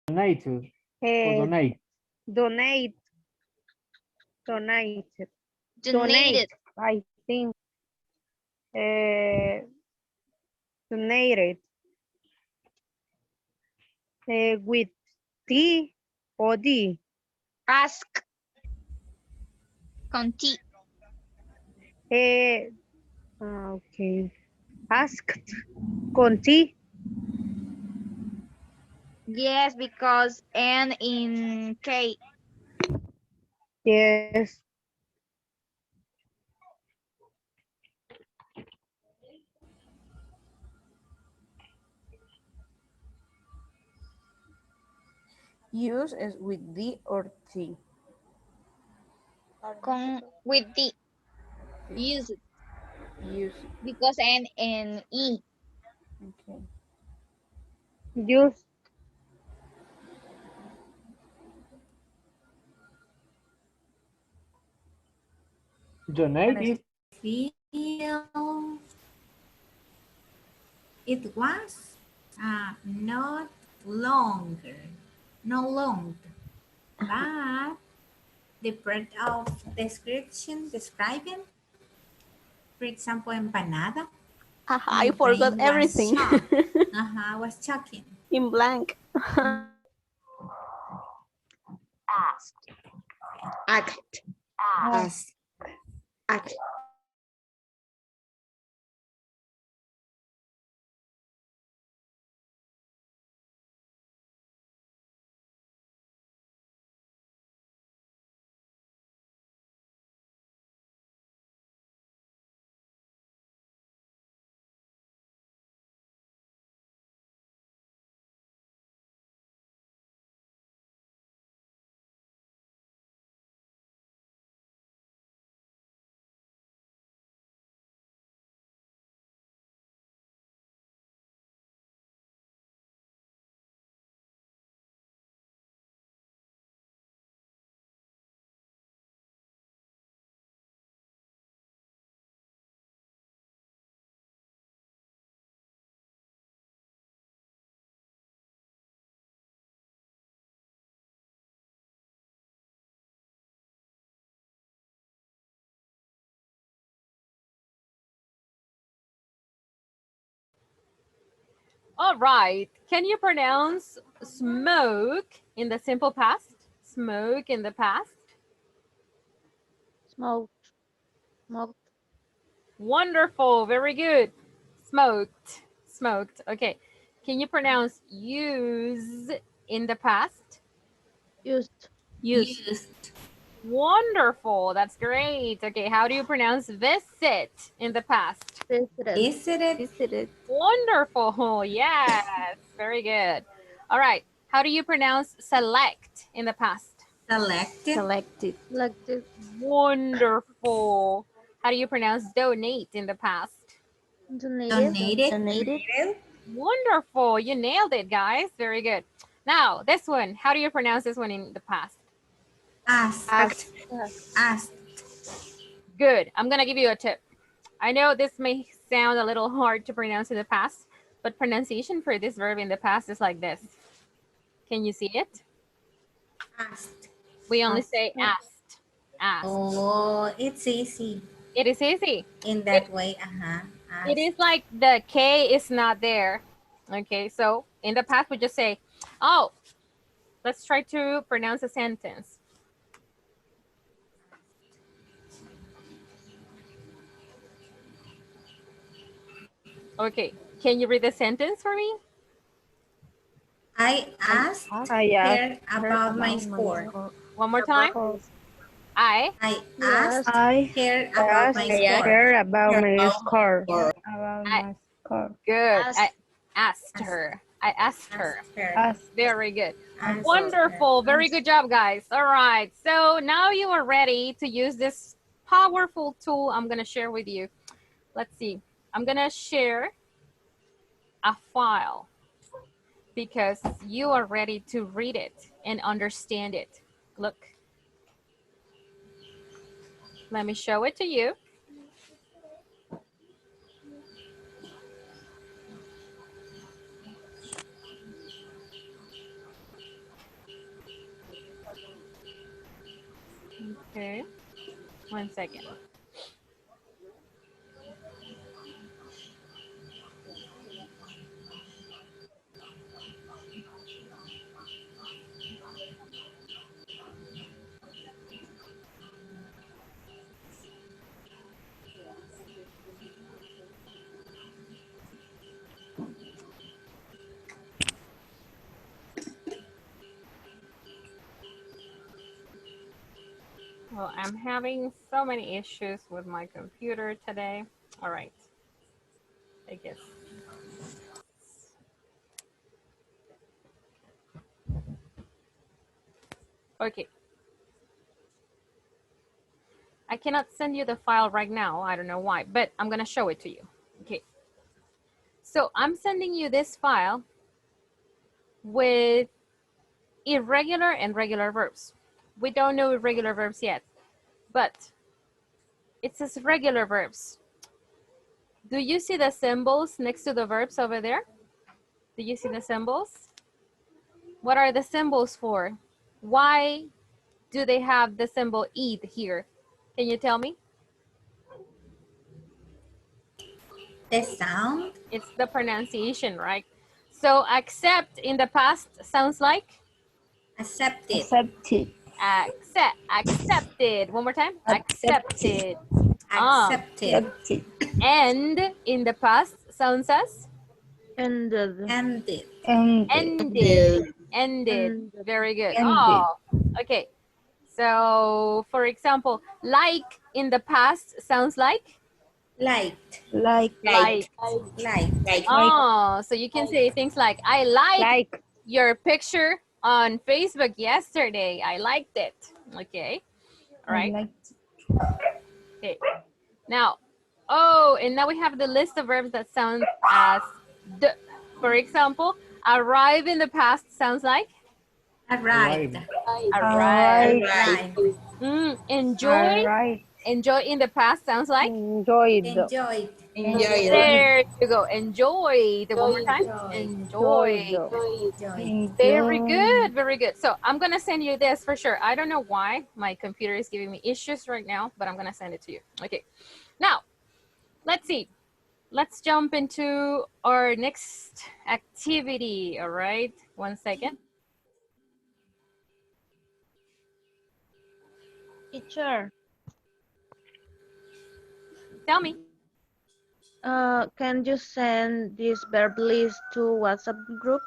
Donated or Eh, donate. donate. Donate. Donated. I think. Uh, donated. With T or D. Ask. Con T. Okay. Asked. Con T. Yes, because N in K. Yes. Use is with D or T. Con with D. Use it. Use. Because N in E. Okay. Use. Donate is Feel it was not longer, no long, but the part of description describing, for example, empanada. My I forgot brain was everything. shocked. Was shocking. In blank. Act. Ask. Act. All right. Can you pronounce smoke in the simple past? Smoke in the past. Smoked. Smoked. Wonderful. Very good. Smoked. Smoked. Okay. Can you pronounce use in the past? Used. Used. Wonderful. That's great. Okay. How do you pronounce visit in the past? Visited. Visited. Visited. Wonderful. Yes. Very good. All right. How do you pronounce select in the past? Selected. Selected. Selected. Wonderful. How do you pronounce donate in the past? Donated. Donated. Donated. Wonderful. You nailed it, guys. Very good. Now, this one. How do you pronounce this one in the past? Asked. Asked. Asked. Good. I'm going to give you a tip. I know this may sound a little hard to pronounce in the past, but pronunciation for this verb in the past is like this. Can you see it? Asked. We only say asked. Asked. Oh, it's easy It is easy. in that way. It is like the K is not there. Okay, so in the past we just say, oh, let's try to pronounce a sentence. Okay, can you read the sentence for me? I asked I her asked about my score. One more time. I I asked I her about my score. her about my score. good. Asked. I asked her. I asked her. Asked. Very good. Asked Wonderful. her. Very good job, guys. All right. So now you are ready to use this powerful tool I'm going to share with you. Let's see. I'm going to share a file because you are ready to read it and understand it. Look. Let me show it to you. Okay. 1 second. Well, I'm having so many issues with my computer today. All right. I guess. Okay. I cannot send you the file right now. I don't know why, but I'm going to show it to you. Okay. So I'm sending you this file with irregular and regular verbs. We don't know irregular verbs yet, but it says regular verbs. Do you see the symbols next to the verbs over there? Do you see the symbols? What are the symbols for? Why do they have the symbol eat here? Can you tell me? The sound. It's the pronunciation, right? So accept in the past sounds like? Accepted. Accepted. Accepted. One more time. Accepted. Accepted. And in the past sounds as? Ended. Ended. Ended. Ended. Very good. Oh, okay. So, for example, like in the past sounds like? Liked. Like. Like. Liked. Oh, so you can say things like, I like your picture on Facebook yesterday. I liked it. Okay. All right. Okay. Now, oh, and now we have the list of verbs that sound as d. For example, arrive in the past sounds like? Arrived. Arrive. Arrived. Enjoy. Enjoy in the past sounds like? Enjoyed. Enjoyed. There you go. Enjoy. The one more time. Enjoy. Very good. Very good. So I'm going to send you this for sure. I don't know why my computer is giving me issues right now, but I'm going to send it to you. Okay. Now, let's see. let's jump into our next activity, all right? 1 second. Teacher, Tell me. can you send this verb list to WhatsApp group?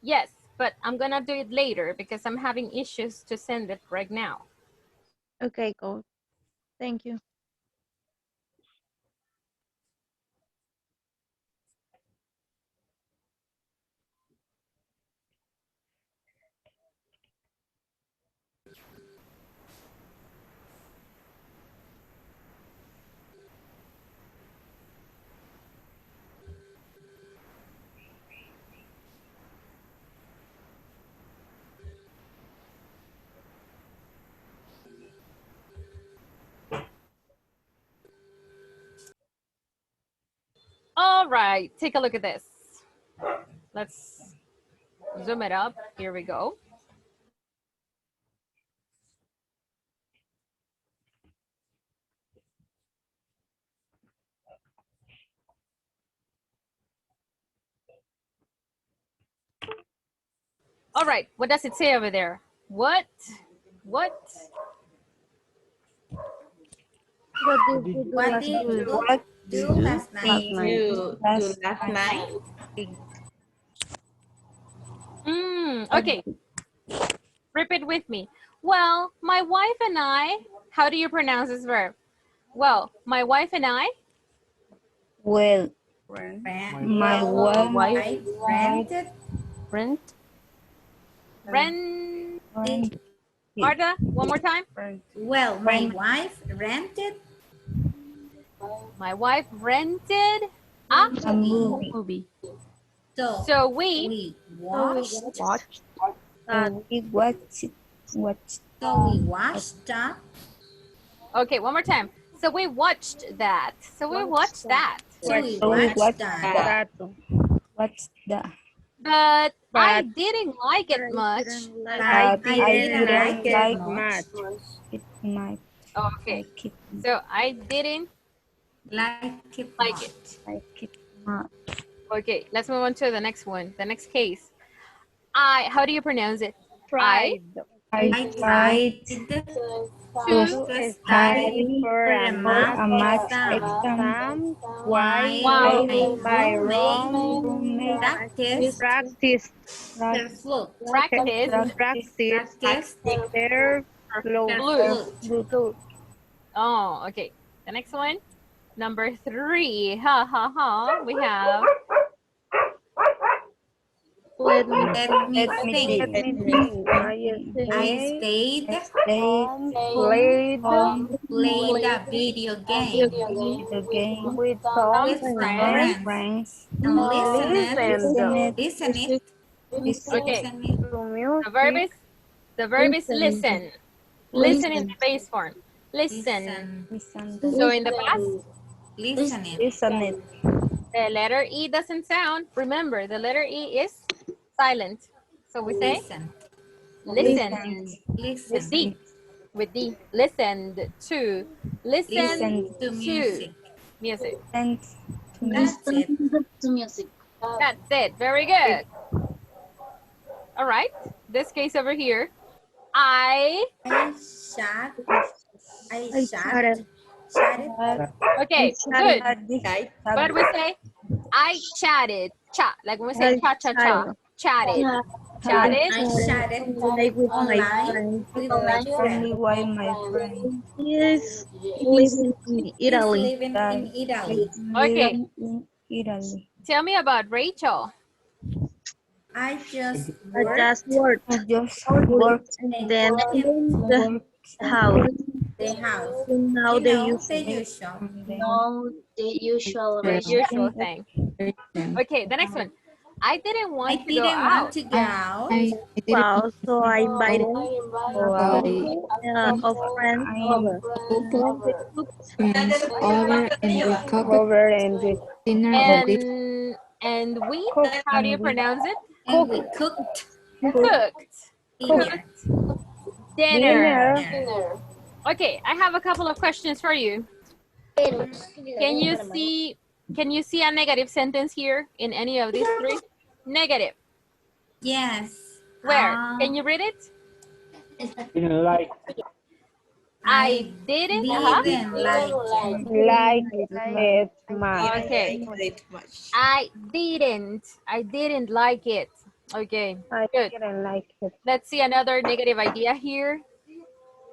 Yes, but I'm gonna do it later because I'm having issues to send it right now. Okay, cool. Thank you. All right, take a look at this. Let's zoom it up. Here we go. All right, what does it say over there? What? What did you do What last did week? you do last Last night? night. You do last night. Okay. Repeat with me. Well, my wife and I, how do you pronounce this verb? Well, my wife and I. Well, my wife rented Marta, one more time. Well, my wife rented My wife rented a movie. So we watched We watched that. Okay, one more time. So we watched that. So we watched that. What's that? But I didn't like it much. I didn't like it much. It might Okay. So I didn't like it like it. like it much. Okay, let's move on to the next one. The next case. How do you pronounce it? Tried I tried to study for a math exam. Why my roommate practiced her flute. Practice their flute. Oh, okay. The next one. Number 3. Ha ha ha. We have. Let me think. I stayed home, played a video game with some with some friends, and listened Okay. to music. The verb is listen. Listen in the base form. Listen. So in the past, listen. the letter E doesn't sound. Remember, the letter E is silent. So we say listen. With D. Listened to. Listen to music. Music. That's it. That's it. Very good. All right. This case over here. I chatted. Okay, good. But we say I chatted. Chat. Like when we say cha cha cha. Chatted. Chatted. I chatted online with my friend. Why my friend Is living in Italy. Living in Italy. Okay. in Italy. Tell me about Rachel. I just worked. I just worked And then the house. the house. Now The usual. The usual thing. Okay, the next one. I didn't want to go out. Wow, so I invited a friend over. over and dinner. And we, how do you pronounce it? And we cooked Dinner. Okay, I have a couple of questions for you. Can you see a negative sentence here in any of these three? Negative. Yes. Where? Can you read it? Didn't like. I I didn't. didn't like it. Like it much. Okay. It much. I didn't like it. Okay, I good. didn't like it. Let's see another negative idea here.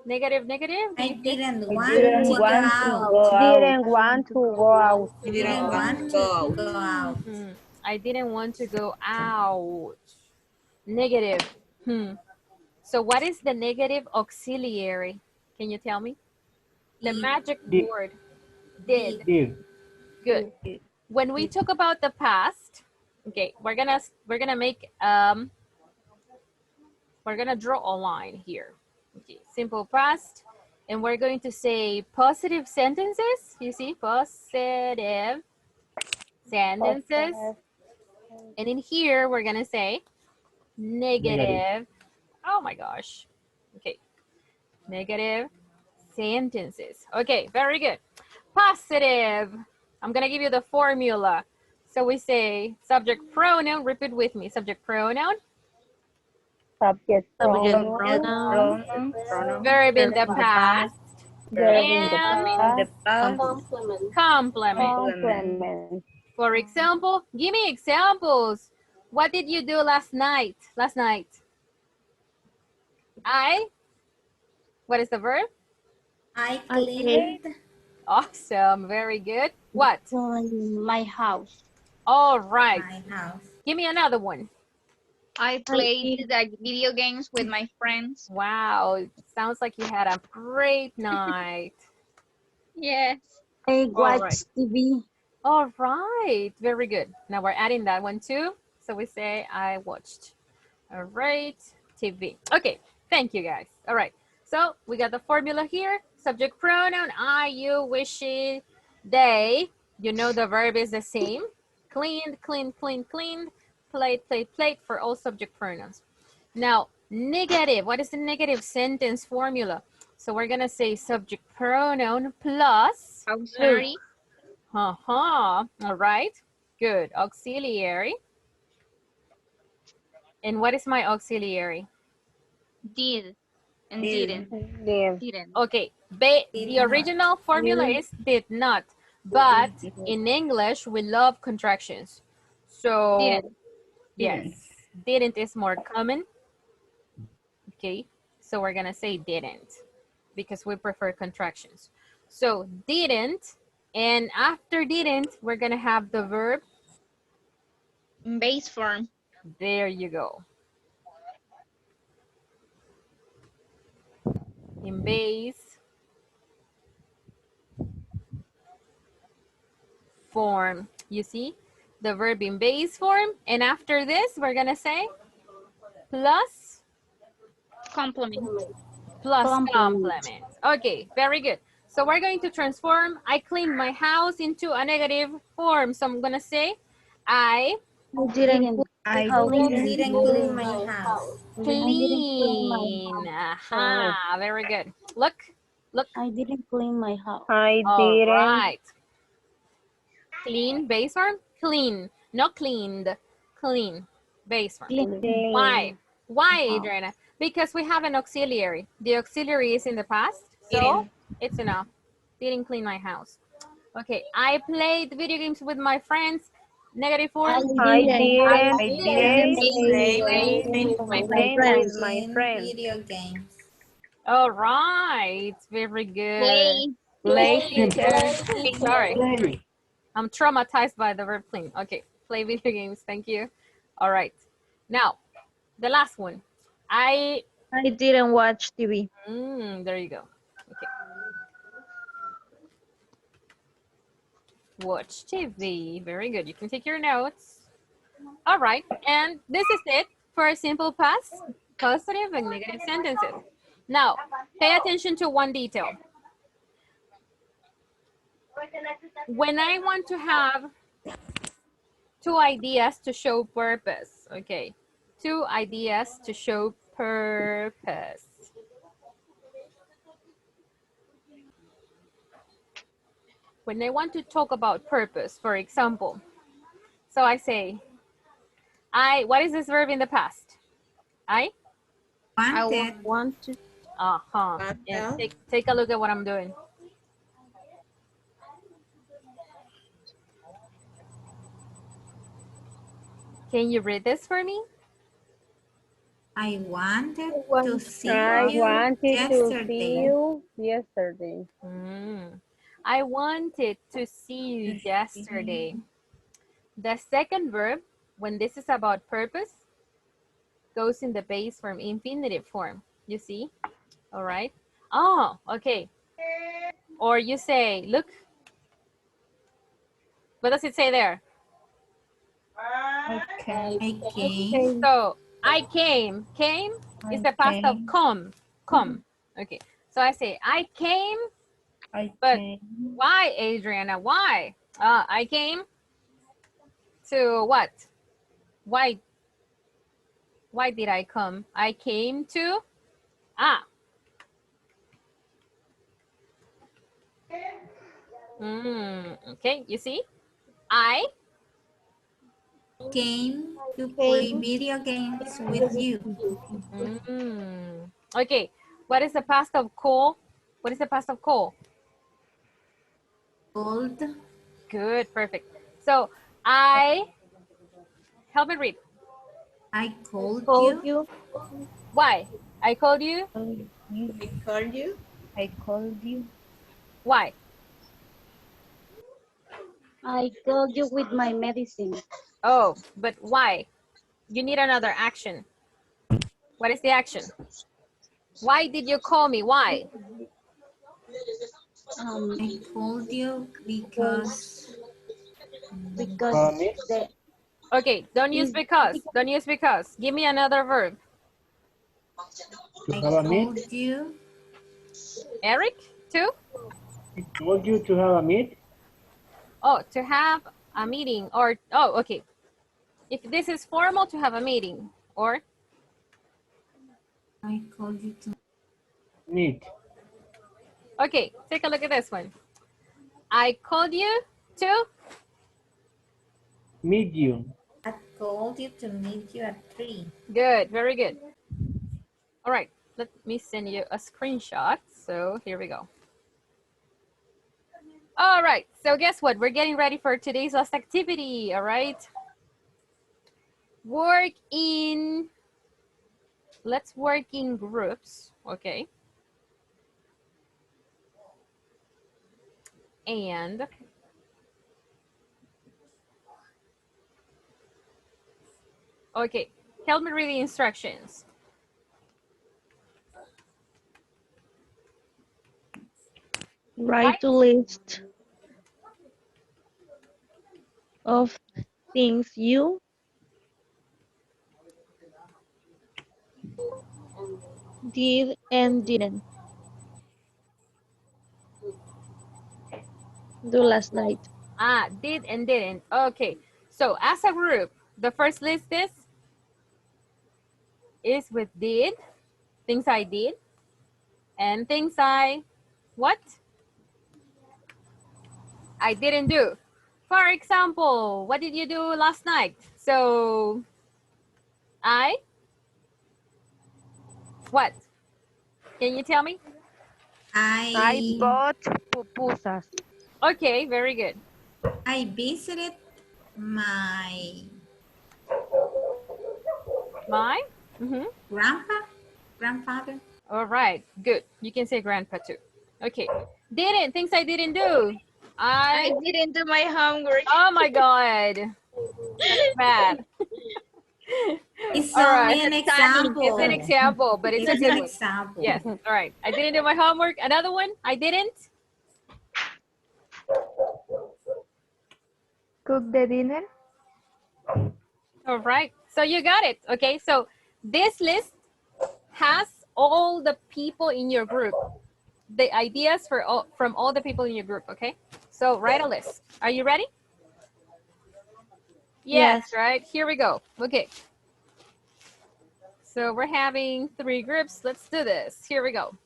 Negative. Do I you see? didn't I want didn't to go want to out. go out. Didn't want to go out. I didn't Didn't want to want to go. go out. I didn't want to go out. Negative. So what is the negative auxiliary? Can you tell me? The magic Did. word. Did. Did. Good. When we talk about the past, okay, we're gonna make we're gonna draw a line here. Okay, simple past, and we're going to say positive sentences. You see, positive sentences, and in here we're gonna say negative. Oh my gosh. Okay, negative sentences. Okay, very good. Positive. I'm gonna give you the formula. So we say subject pronoun, repeat with me. Subject pronoun. Subject Pronoun. pronoun. Verb in the past. Verb in the And past. complement. Complement. For example, give me examples. What did you do last night? What is the verb? I cleaned Awesome, very good. What? My house. All right. my house. Give me another one. I played like video games with my friends. Wow, it sounds like you had a great night. Yes. I All watch right. TV. All right, very good. Now we're adding that one too. So we say I watched. All right, TV. Okay, thank you guys. All right, so we got the formula here. Subject pronoun, I, you, we, she, they. You know the verb is the same. Cleaned, cleaned, cleaned, cleaned. Played, played, played for all subject pronouns. Now, negative. What is the negative sentence formula? So we're gonna say subject pronoun plus Auxiliary. all right, good. Auxiliary. And what is my auxiliary? Did and didn't. Didn't. Okay, Did the not. original formula is did not, but in English we love contractions. So Didn't. yes, didn't is more common. Okay, so we're gonna say didn't because we prefer contractions. So didn't, and after didn't, we're gonna have the verb. In base form. There you go. In base form. You see the verb in base form, and after this we're gonna say plus Complement. complement. Okay, very good. So we're going to transform I cleaned my house into a negative form. So I'm gonna say I Didn't. I didn't clean my house. clean. Aha, very good. Look. I didn't clean my house. I All didn't. right. Clean, base form, clean, not cleaned, clean, base form. Clean. Why? Why, Adriana? Because we have an auxiliary. The auxiliary is in the past, so it's enough. Didn't clean my house. Okay, I played video games with my friends. Negative form. I didn't Didn't play play game My with my in friends. video games. All right, very good. play. Play, teacher. Sorry, Play. I'm traumatized by the verb clean. Okay, play video games. Thank you. All right, now the last one. I didn't watch TV. there you go. Okay. Watch TV. Very good. You can take your notes. All right, and this is it for a simple past, positive and negative sentences. Now, pay attention to one detail. When I want to have two ideas to show purpose, okay, two ideas to show purpose. when I want to talk about purpose, for example, so I say, what is this verb in the past? I Wanted. wanted. And Well, take a look at what I'm doing. Can you read this for me? I wanted to see I you wanted to see yesterday. you yesterday. I wanted to see you yesterday. The second verb, when this is about purpose, goes in the base form, infinitive form. You see? All right. Oh, okay. Or you say, look. What does it say there? Okay. I came. So I came. Came is the past of come. Come. Okay. So I say I came. But why, Adriana? Why? I came to what? Why? Why did I come? I came to okay. You see, I Came to play video games with you. okay. What is the past of call? What is the past of call? Called. Good, perfect. So help me read. I called Called you. you. Why? I called you. I called you. I called you. Why? I called you with my medicine. Oh, but why? You need another action. What is the action? Why did you call me? Why? I called you because Because the Okay, don't use because. Don't use because. Give me another verb. To I have a meet? called you. Eric, too? I told you to have a meet? Oh, to have a meeting or, oh, okay. If this is formal, to have a meeting or, I called you to Meet. okay, take a look at this one. I called you to, Meet you. I called you to meet you at 3. good, very good. All right, let me send you a screenshot. So here we go. All right, so guess what? We're getting ready for today's last activity, all right? Let's work in groups, okay? And okay, help me read the instructions. Write a list of things you did and didn't do last night. Did and didn't. Okay, so as a group, the first list is with did, things I did, and things what? I didn't do. For example, what did you do last night? So, what? Can you tell me? I I bought pupusas. Okay, very good. visited my My? grandfather. All right, good. You can say grandpa too. Okay, didn't, things I didn't do. I didn't do my homework. Oh my God, that's bad. It's All right. only an It's an example. example, but it's a It's good an one. example. Yes. All right. I didn't do my homework. Another one. I didn't Cook the dinner. All right. So you got it. Okay. So this list has all the people in your group, the ideas from all the people in your group. Okay. So write a list. Are you ready? Yes. Yes. Right. Here we go. Okay. So we're having 3 groups. Let's do this. Here we go.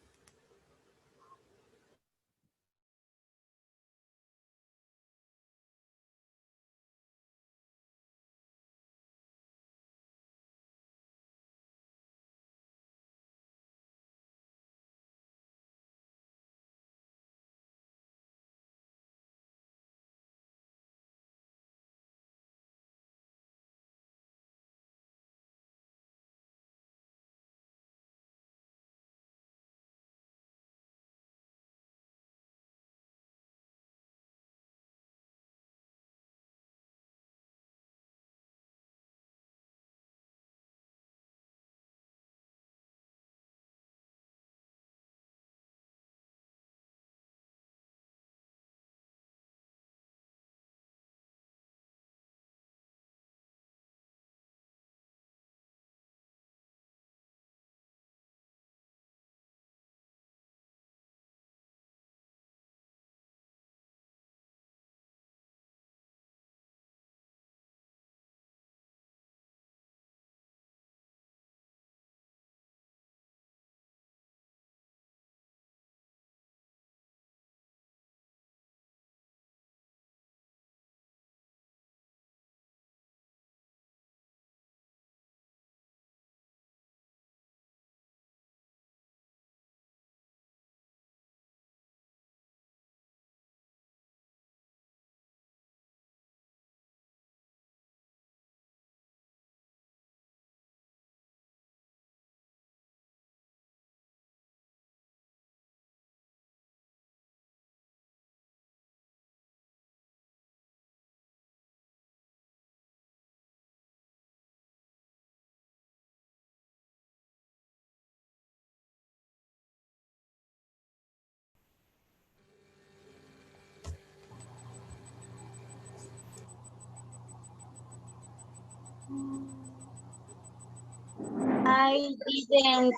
I didn't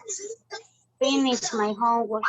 finish my homework.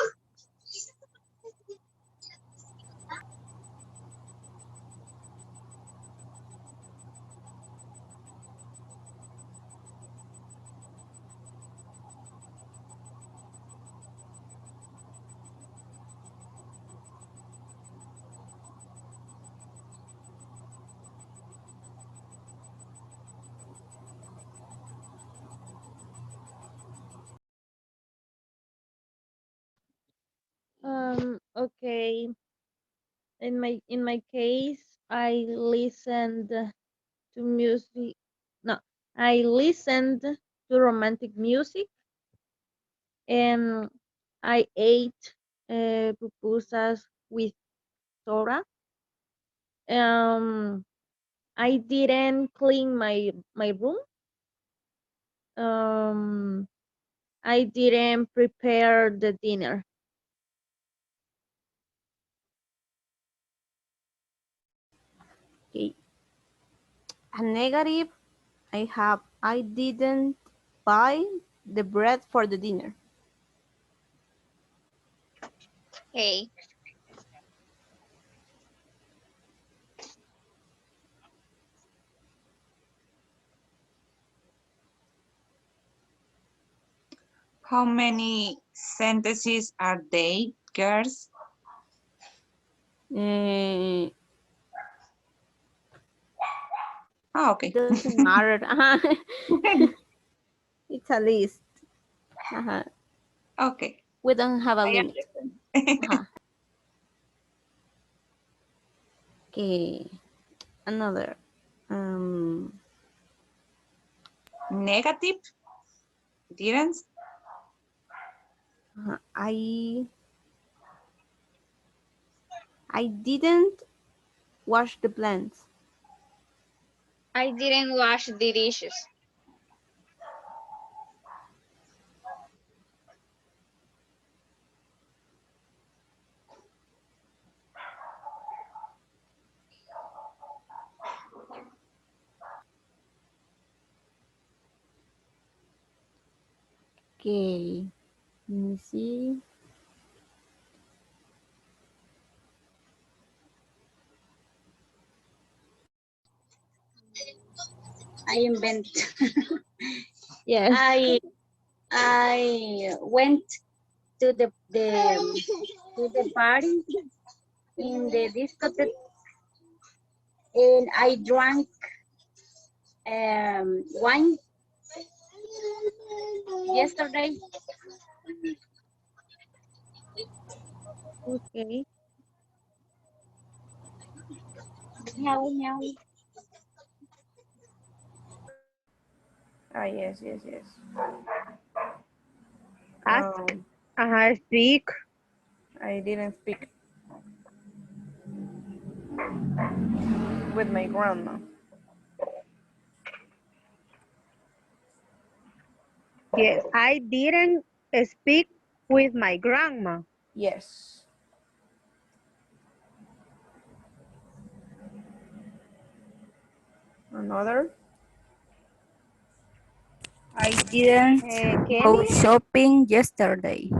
Okay. In my case, I listened to music. No, I listened to romantic music, and I ate pupusas with soda. Um, I didn't clean my room. Um, I didn't prepare the dinner. Okay. A negative, I didn't buy the bread for the dinner. Okay. How many sentences are they, girls? Oh, okay. Doesn't matter. It's a list. Okay. We don't have a I limit. understand. Okay. Another. Negative? Didn't? I didn't wash the plants. I didn't wash the dishes. Okay. Let me see. I invent. Yes. I went to the party in the discotheque, and I drank wine yesterday. Okay. Meow, meow. Yes. Ask. Speak. I didn't speak with my grandma. Yes, I didn't speak with my grandma. Yes. Another. I didn't go Kenny? shopping yesterday.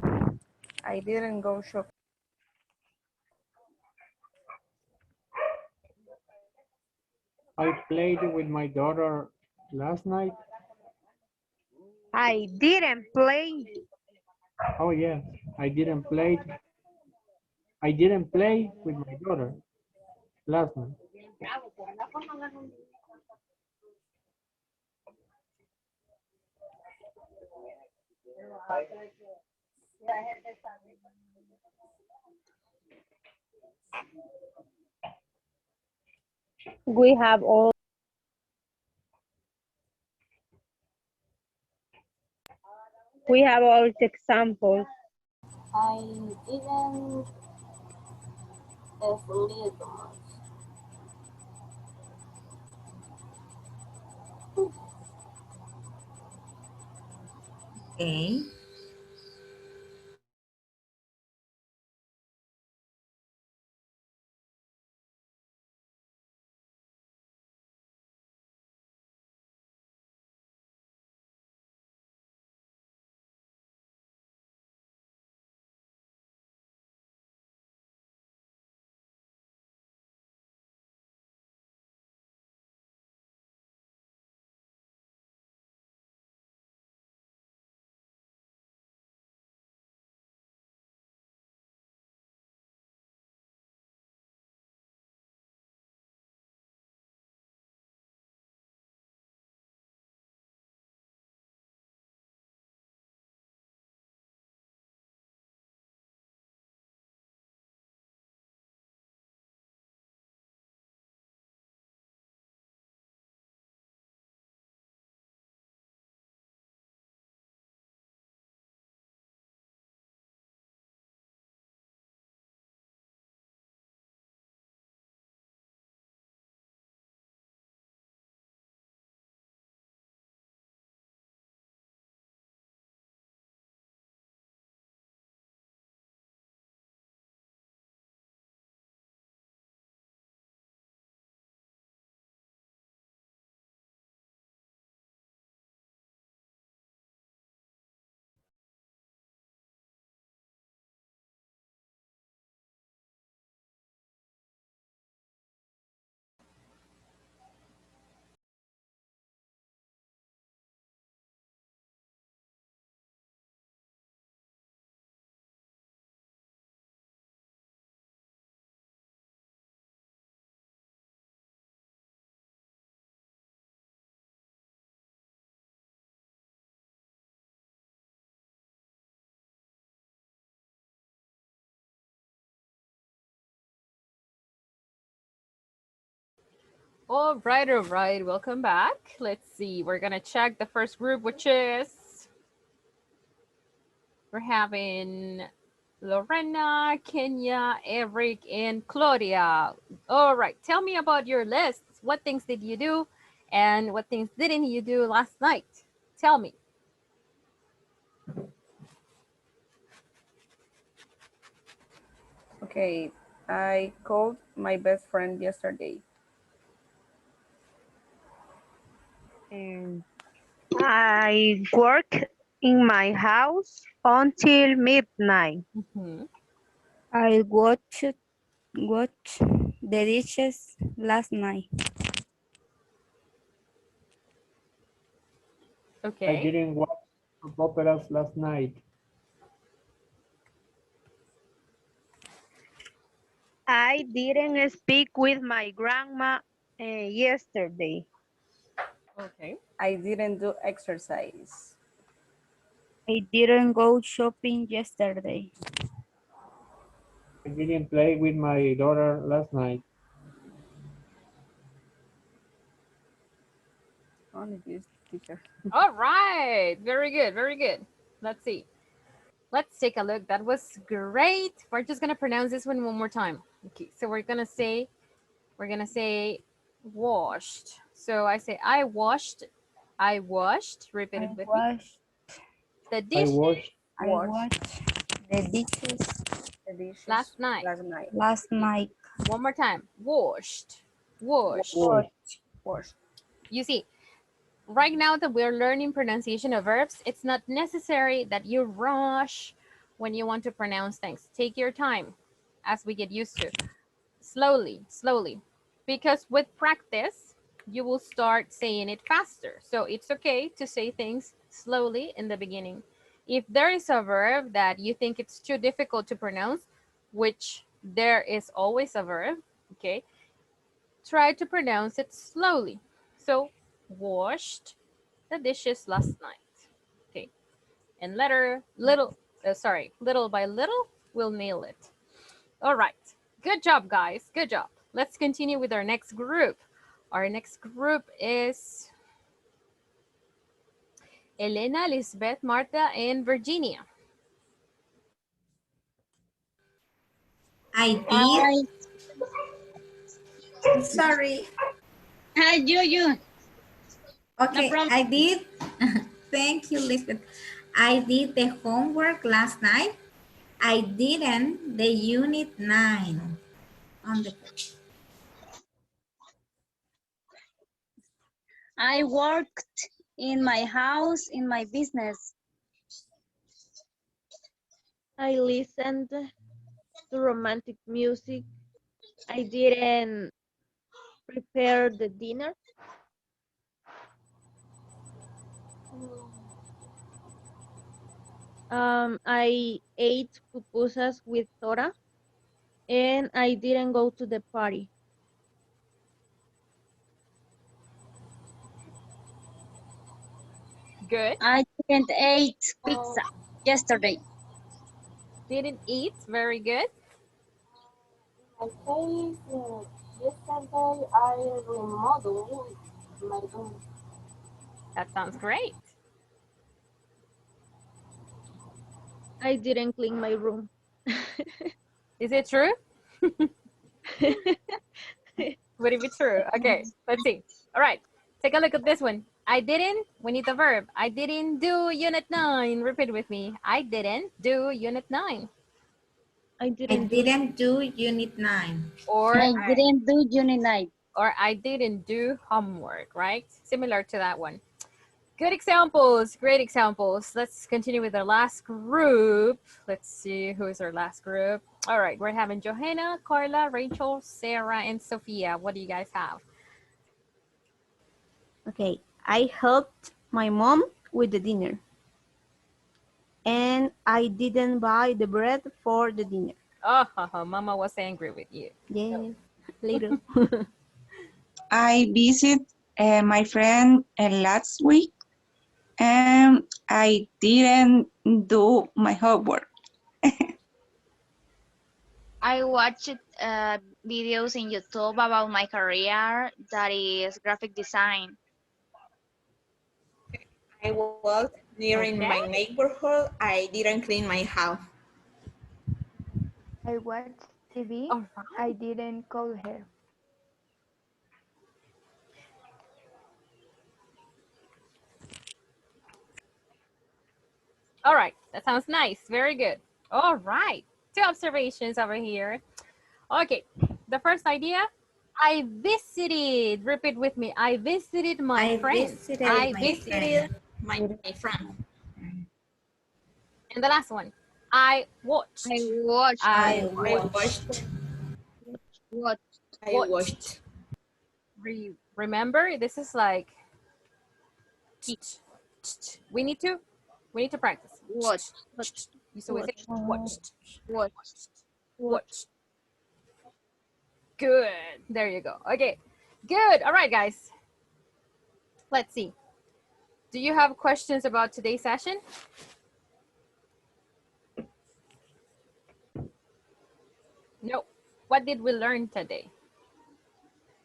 I didn't go shopping. I played with my daughter last night. I didn't play. Oh yes, I didn't play. I didn't play with my daughter last night. We have all examples. I didn't sleep much. Okay. All right. Welcome back. Let's see. We're going to check the first group, which is we're having Lorena, Kenya, Eric, and Claudia. All right. Tell me about your lists. What things did you do and what things didn't you do last night? Tell me. Okay, I called my best friend yesterday. And I work in my house until midnight. I watched the dishes last night. I Okay. didn't watch soap operas last night. I didn't speak with my grandma yesterday. Okay. I didn't do exercise. I didn't go shopping yesterday. I didn't play with my daughter last night. Only this teacher. All right. Very good. Very good. Let's see. Let's take a look. That was great. We're just going to pronounce this one more time. Okay. So we're going to say washed. So I say I washed. Repeat I it with me. washed. The I dishes washed. I washed the dishes The dishes last night. last night. One more time. Washed. Washed. Washed. Washed. You see, right now that we're learning pronunciation of verbs, it's not necessary that you rush when you want to pronounce things. Take your time as we get used to. Slowly. Because with practice, you will start saying it faster. So it's okay to say things slowly in the beginning. If there is a verb that you think it's too difficult to pronounce, which there is always a verb, okay, try to pronounce it slowly. So, washed the dishes last night. Okay, and little by little, we'll nail it. All right, good job, guys. Good job. Let's continue with our next group. Our next group is Elena, Lisbeth, Marta, and Virginia. I did. I, Sorry. you. No Okay, problem. I did. Thank you, Lisbeth. I did the homework last night. I didn't the unit 9 on the page. I worked in my house, in my business. I listened to romantic music. I didn't prepare the dinner. I ate pupusas with Tora, and I didn't go to the party. Good. I didn't eat pizza yesterday. Didn't eat. Very good. In my case, yesterday I remodeled my room. That sounds great. I didn't clean my room. Is it true? Would it be true? Okay, let's see. All right, take a look at this one. I didn't, we need the verb. I didn't do unit 9. Repeat with me. I didn't do unit 9. I I didn't didn't do unit 9. Or I didn't do unit 9. or I didn't do homework, right? Similar to that one. Good examples, great examples. Let's continue with our last group. Let's see who is our last group. All right, we're having Johanna, Carla, Rachel, Sarah, and Sophia. What do you guys have? Okay, I helped my mom with the dinner. And I didn't buy the bread for the dinner. Oh, Mama was angry with you. Yeah, later. I visited my friend last week and I didn't do my homework. I watched videos in YouTube about my career, that is graphic design. I was nearing Okay. my neighborhood. I didn't clean my house. I watched TV. All I right. didn't call her. All right. That sounds nice. Very good. All right. Two observations over here. Okay. The first idea, I visited. Repeat with me. I visited my I friends. visited I my visited. friend. My friend. And the last one, I I watched. watched, I I watched. watched. watched, I Watched. watched. Remember, this is like we need to practice. watched, So we say watched, watched. watched, watched. Watched. Good. There you go. Okay. Good. All right, guys. Let's see. Do you have questions about today's session? No. What did we learn today?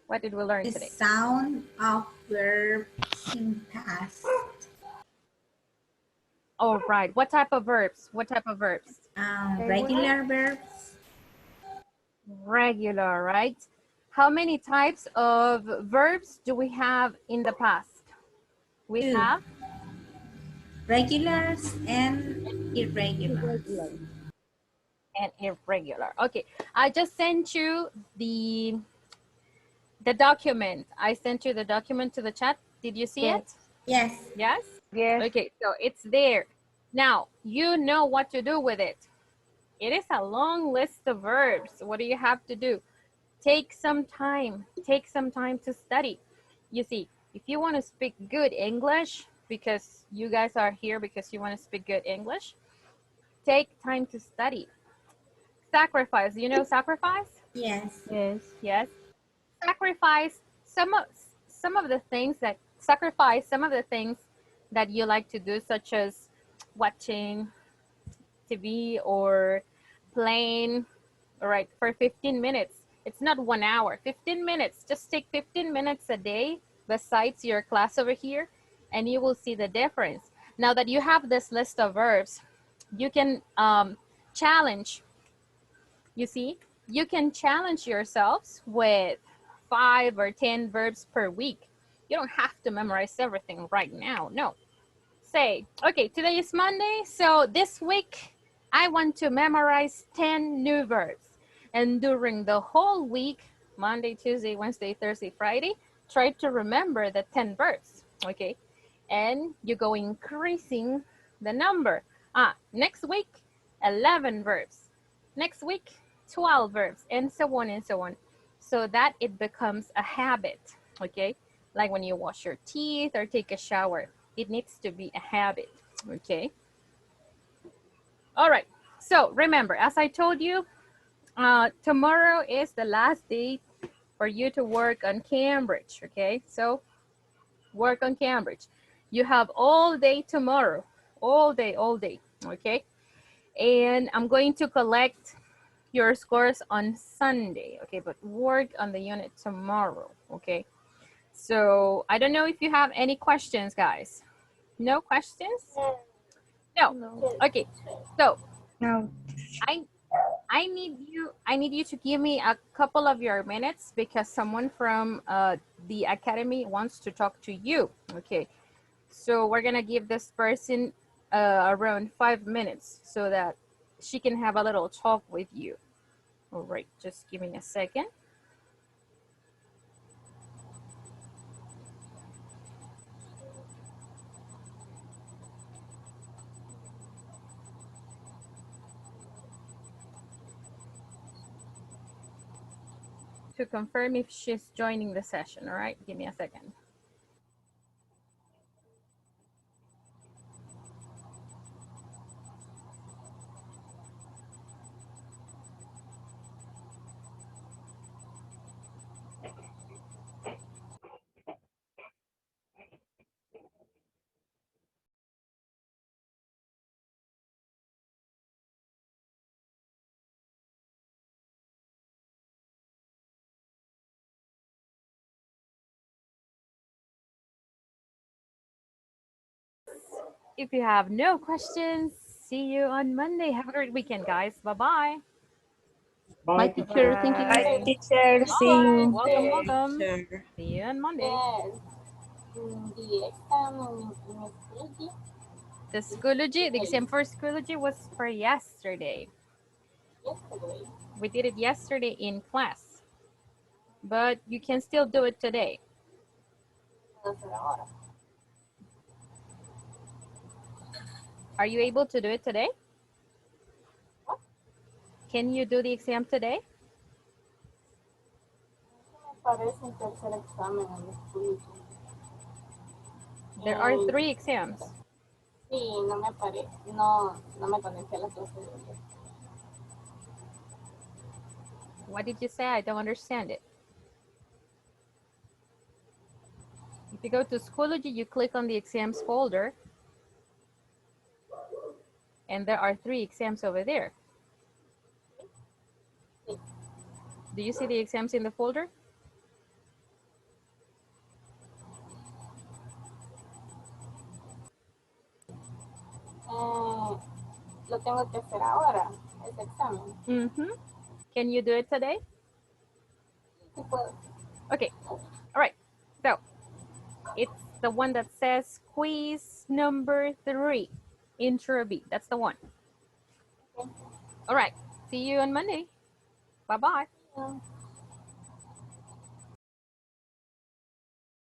What did we learn The today? sound of verbs in past. All right. What type of verbs? What type of verbs? Regular verbs. Regular, right? How many types of verbs do we have in the past? We Two. have Regulars and irregulars. and irregular. Okay, I just sent you the document. I sent you the document to the chat. Did you see it? Yes. Yes. Yes? Yes. Okay, so it's there. Now, you know what to do with it. It is a long list of verbs. What do you have to do? Take some time. Take some time to study. You see, if you want to speak good English, because you guys are here because you want to speak good English, take time to study. Sacrifice. You know sacrifice? Yes. Yes. Yes. Sacrifice some of the things that sacrifice some of the things that you like to do, such as watching TV or playing. All right, for 15 minutes. It's not 1 hour, 15 minutes. Just take 15 minutes a day besides your class over here, and you will see the difference. Now that you have this list of verbs, you can challenge, you see, you can challenge yourselves with 5 or 10 verbs per week. You don't have to memorize everything right now. No. Say, okay, today is Monday, so this week I want to memorize 10 new verbs. And during the whole week, Monday, Tuesday, Wednesday, Thursday, Friday, try to remember the 10 verbs, okay? And you go increasing the number. Next week, 11 verbs. Next week, 12 verbs, and so on, so that it becomes a habit, okay? Like when you wash your teeth or take a shower, it needs to be a habit, okay? All right, so remember, as I told you, tomorrow is the last day for you to work on Cambridge, okay? So work on Cambridge. You have all day tomorrow, all day, okay? And I'm going to collect your scores on Sunday, okay? But work on the unit tomorrow, okay? So I don't know if you have any questions, guys. No questions? No. No. Okay. So No. I I need you to give me a couple of your minutes because someone from the academy wants to talk to you. Okay. So we're gonna give this person around 5 minutes so that she can have a little talk with you. All right. Just give me a second. To confirm if she's joining the session. All right. Give me a second. if you have no questions, see you on Monday. Have a great weekend, guys. Bye-bye. Bye, Bye, teacher. Thank you. Bye, Bye. teacher. See Bye. you. Welcome, Yes, welcome. Teacher. See you on Monday. yes. The exam in Schoology. The Schoology, the exam for Schoology was for yesterday. Yesterday. We did it yesterday in class, but you can still do it today. Puedo hacer ahora. Are you able to do it today? Can you do the exam today? Me parece un tercer examen en Schoology. There are 3 exams. Sí, no me aparece. No, no me conecté a las 12 de hoy. What did you say? I don't understand it. If you go to Schoology, you click on the exams folder, and there are 3 exams over there. Do you see the exams in the folder? Lo tengo que hacer ahora, ese examen. Mm-hmm. Can you do it today? Sí puedo. Okay. All right. So it's the one that says quiz number 3, intro B. That's the one. Okay. All right. See you on Monday. Bye-bye. Yeah.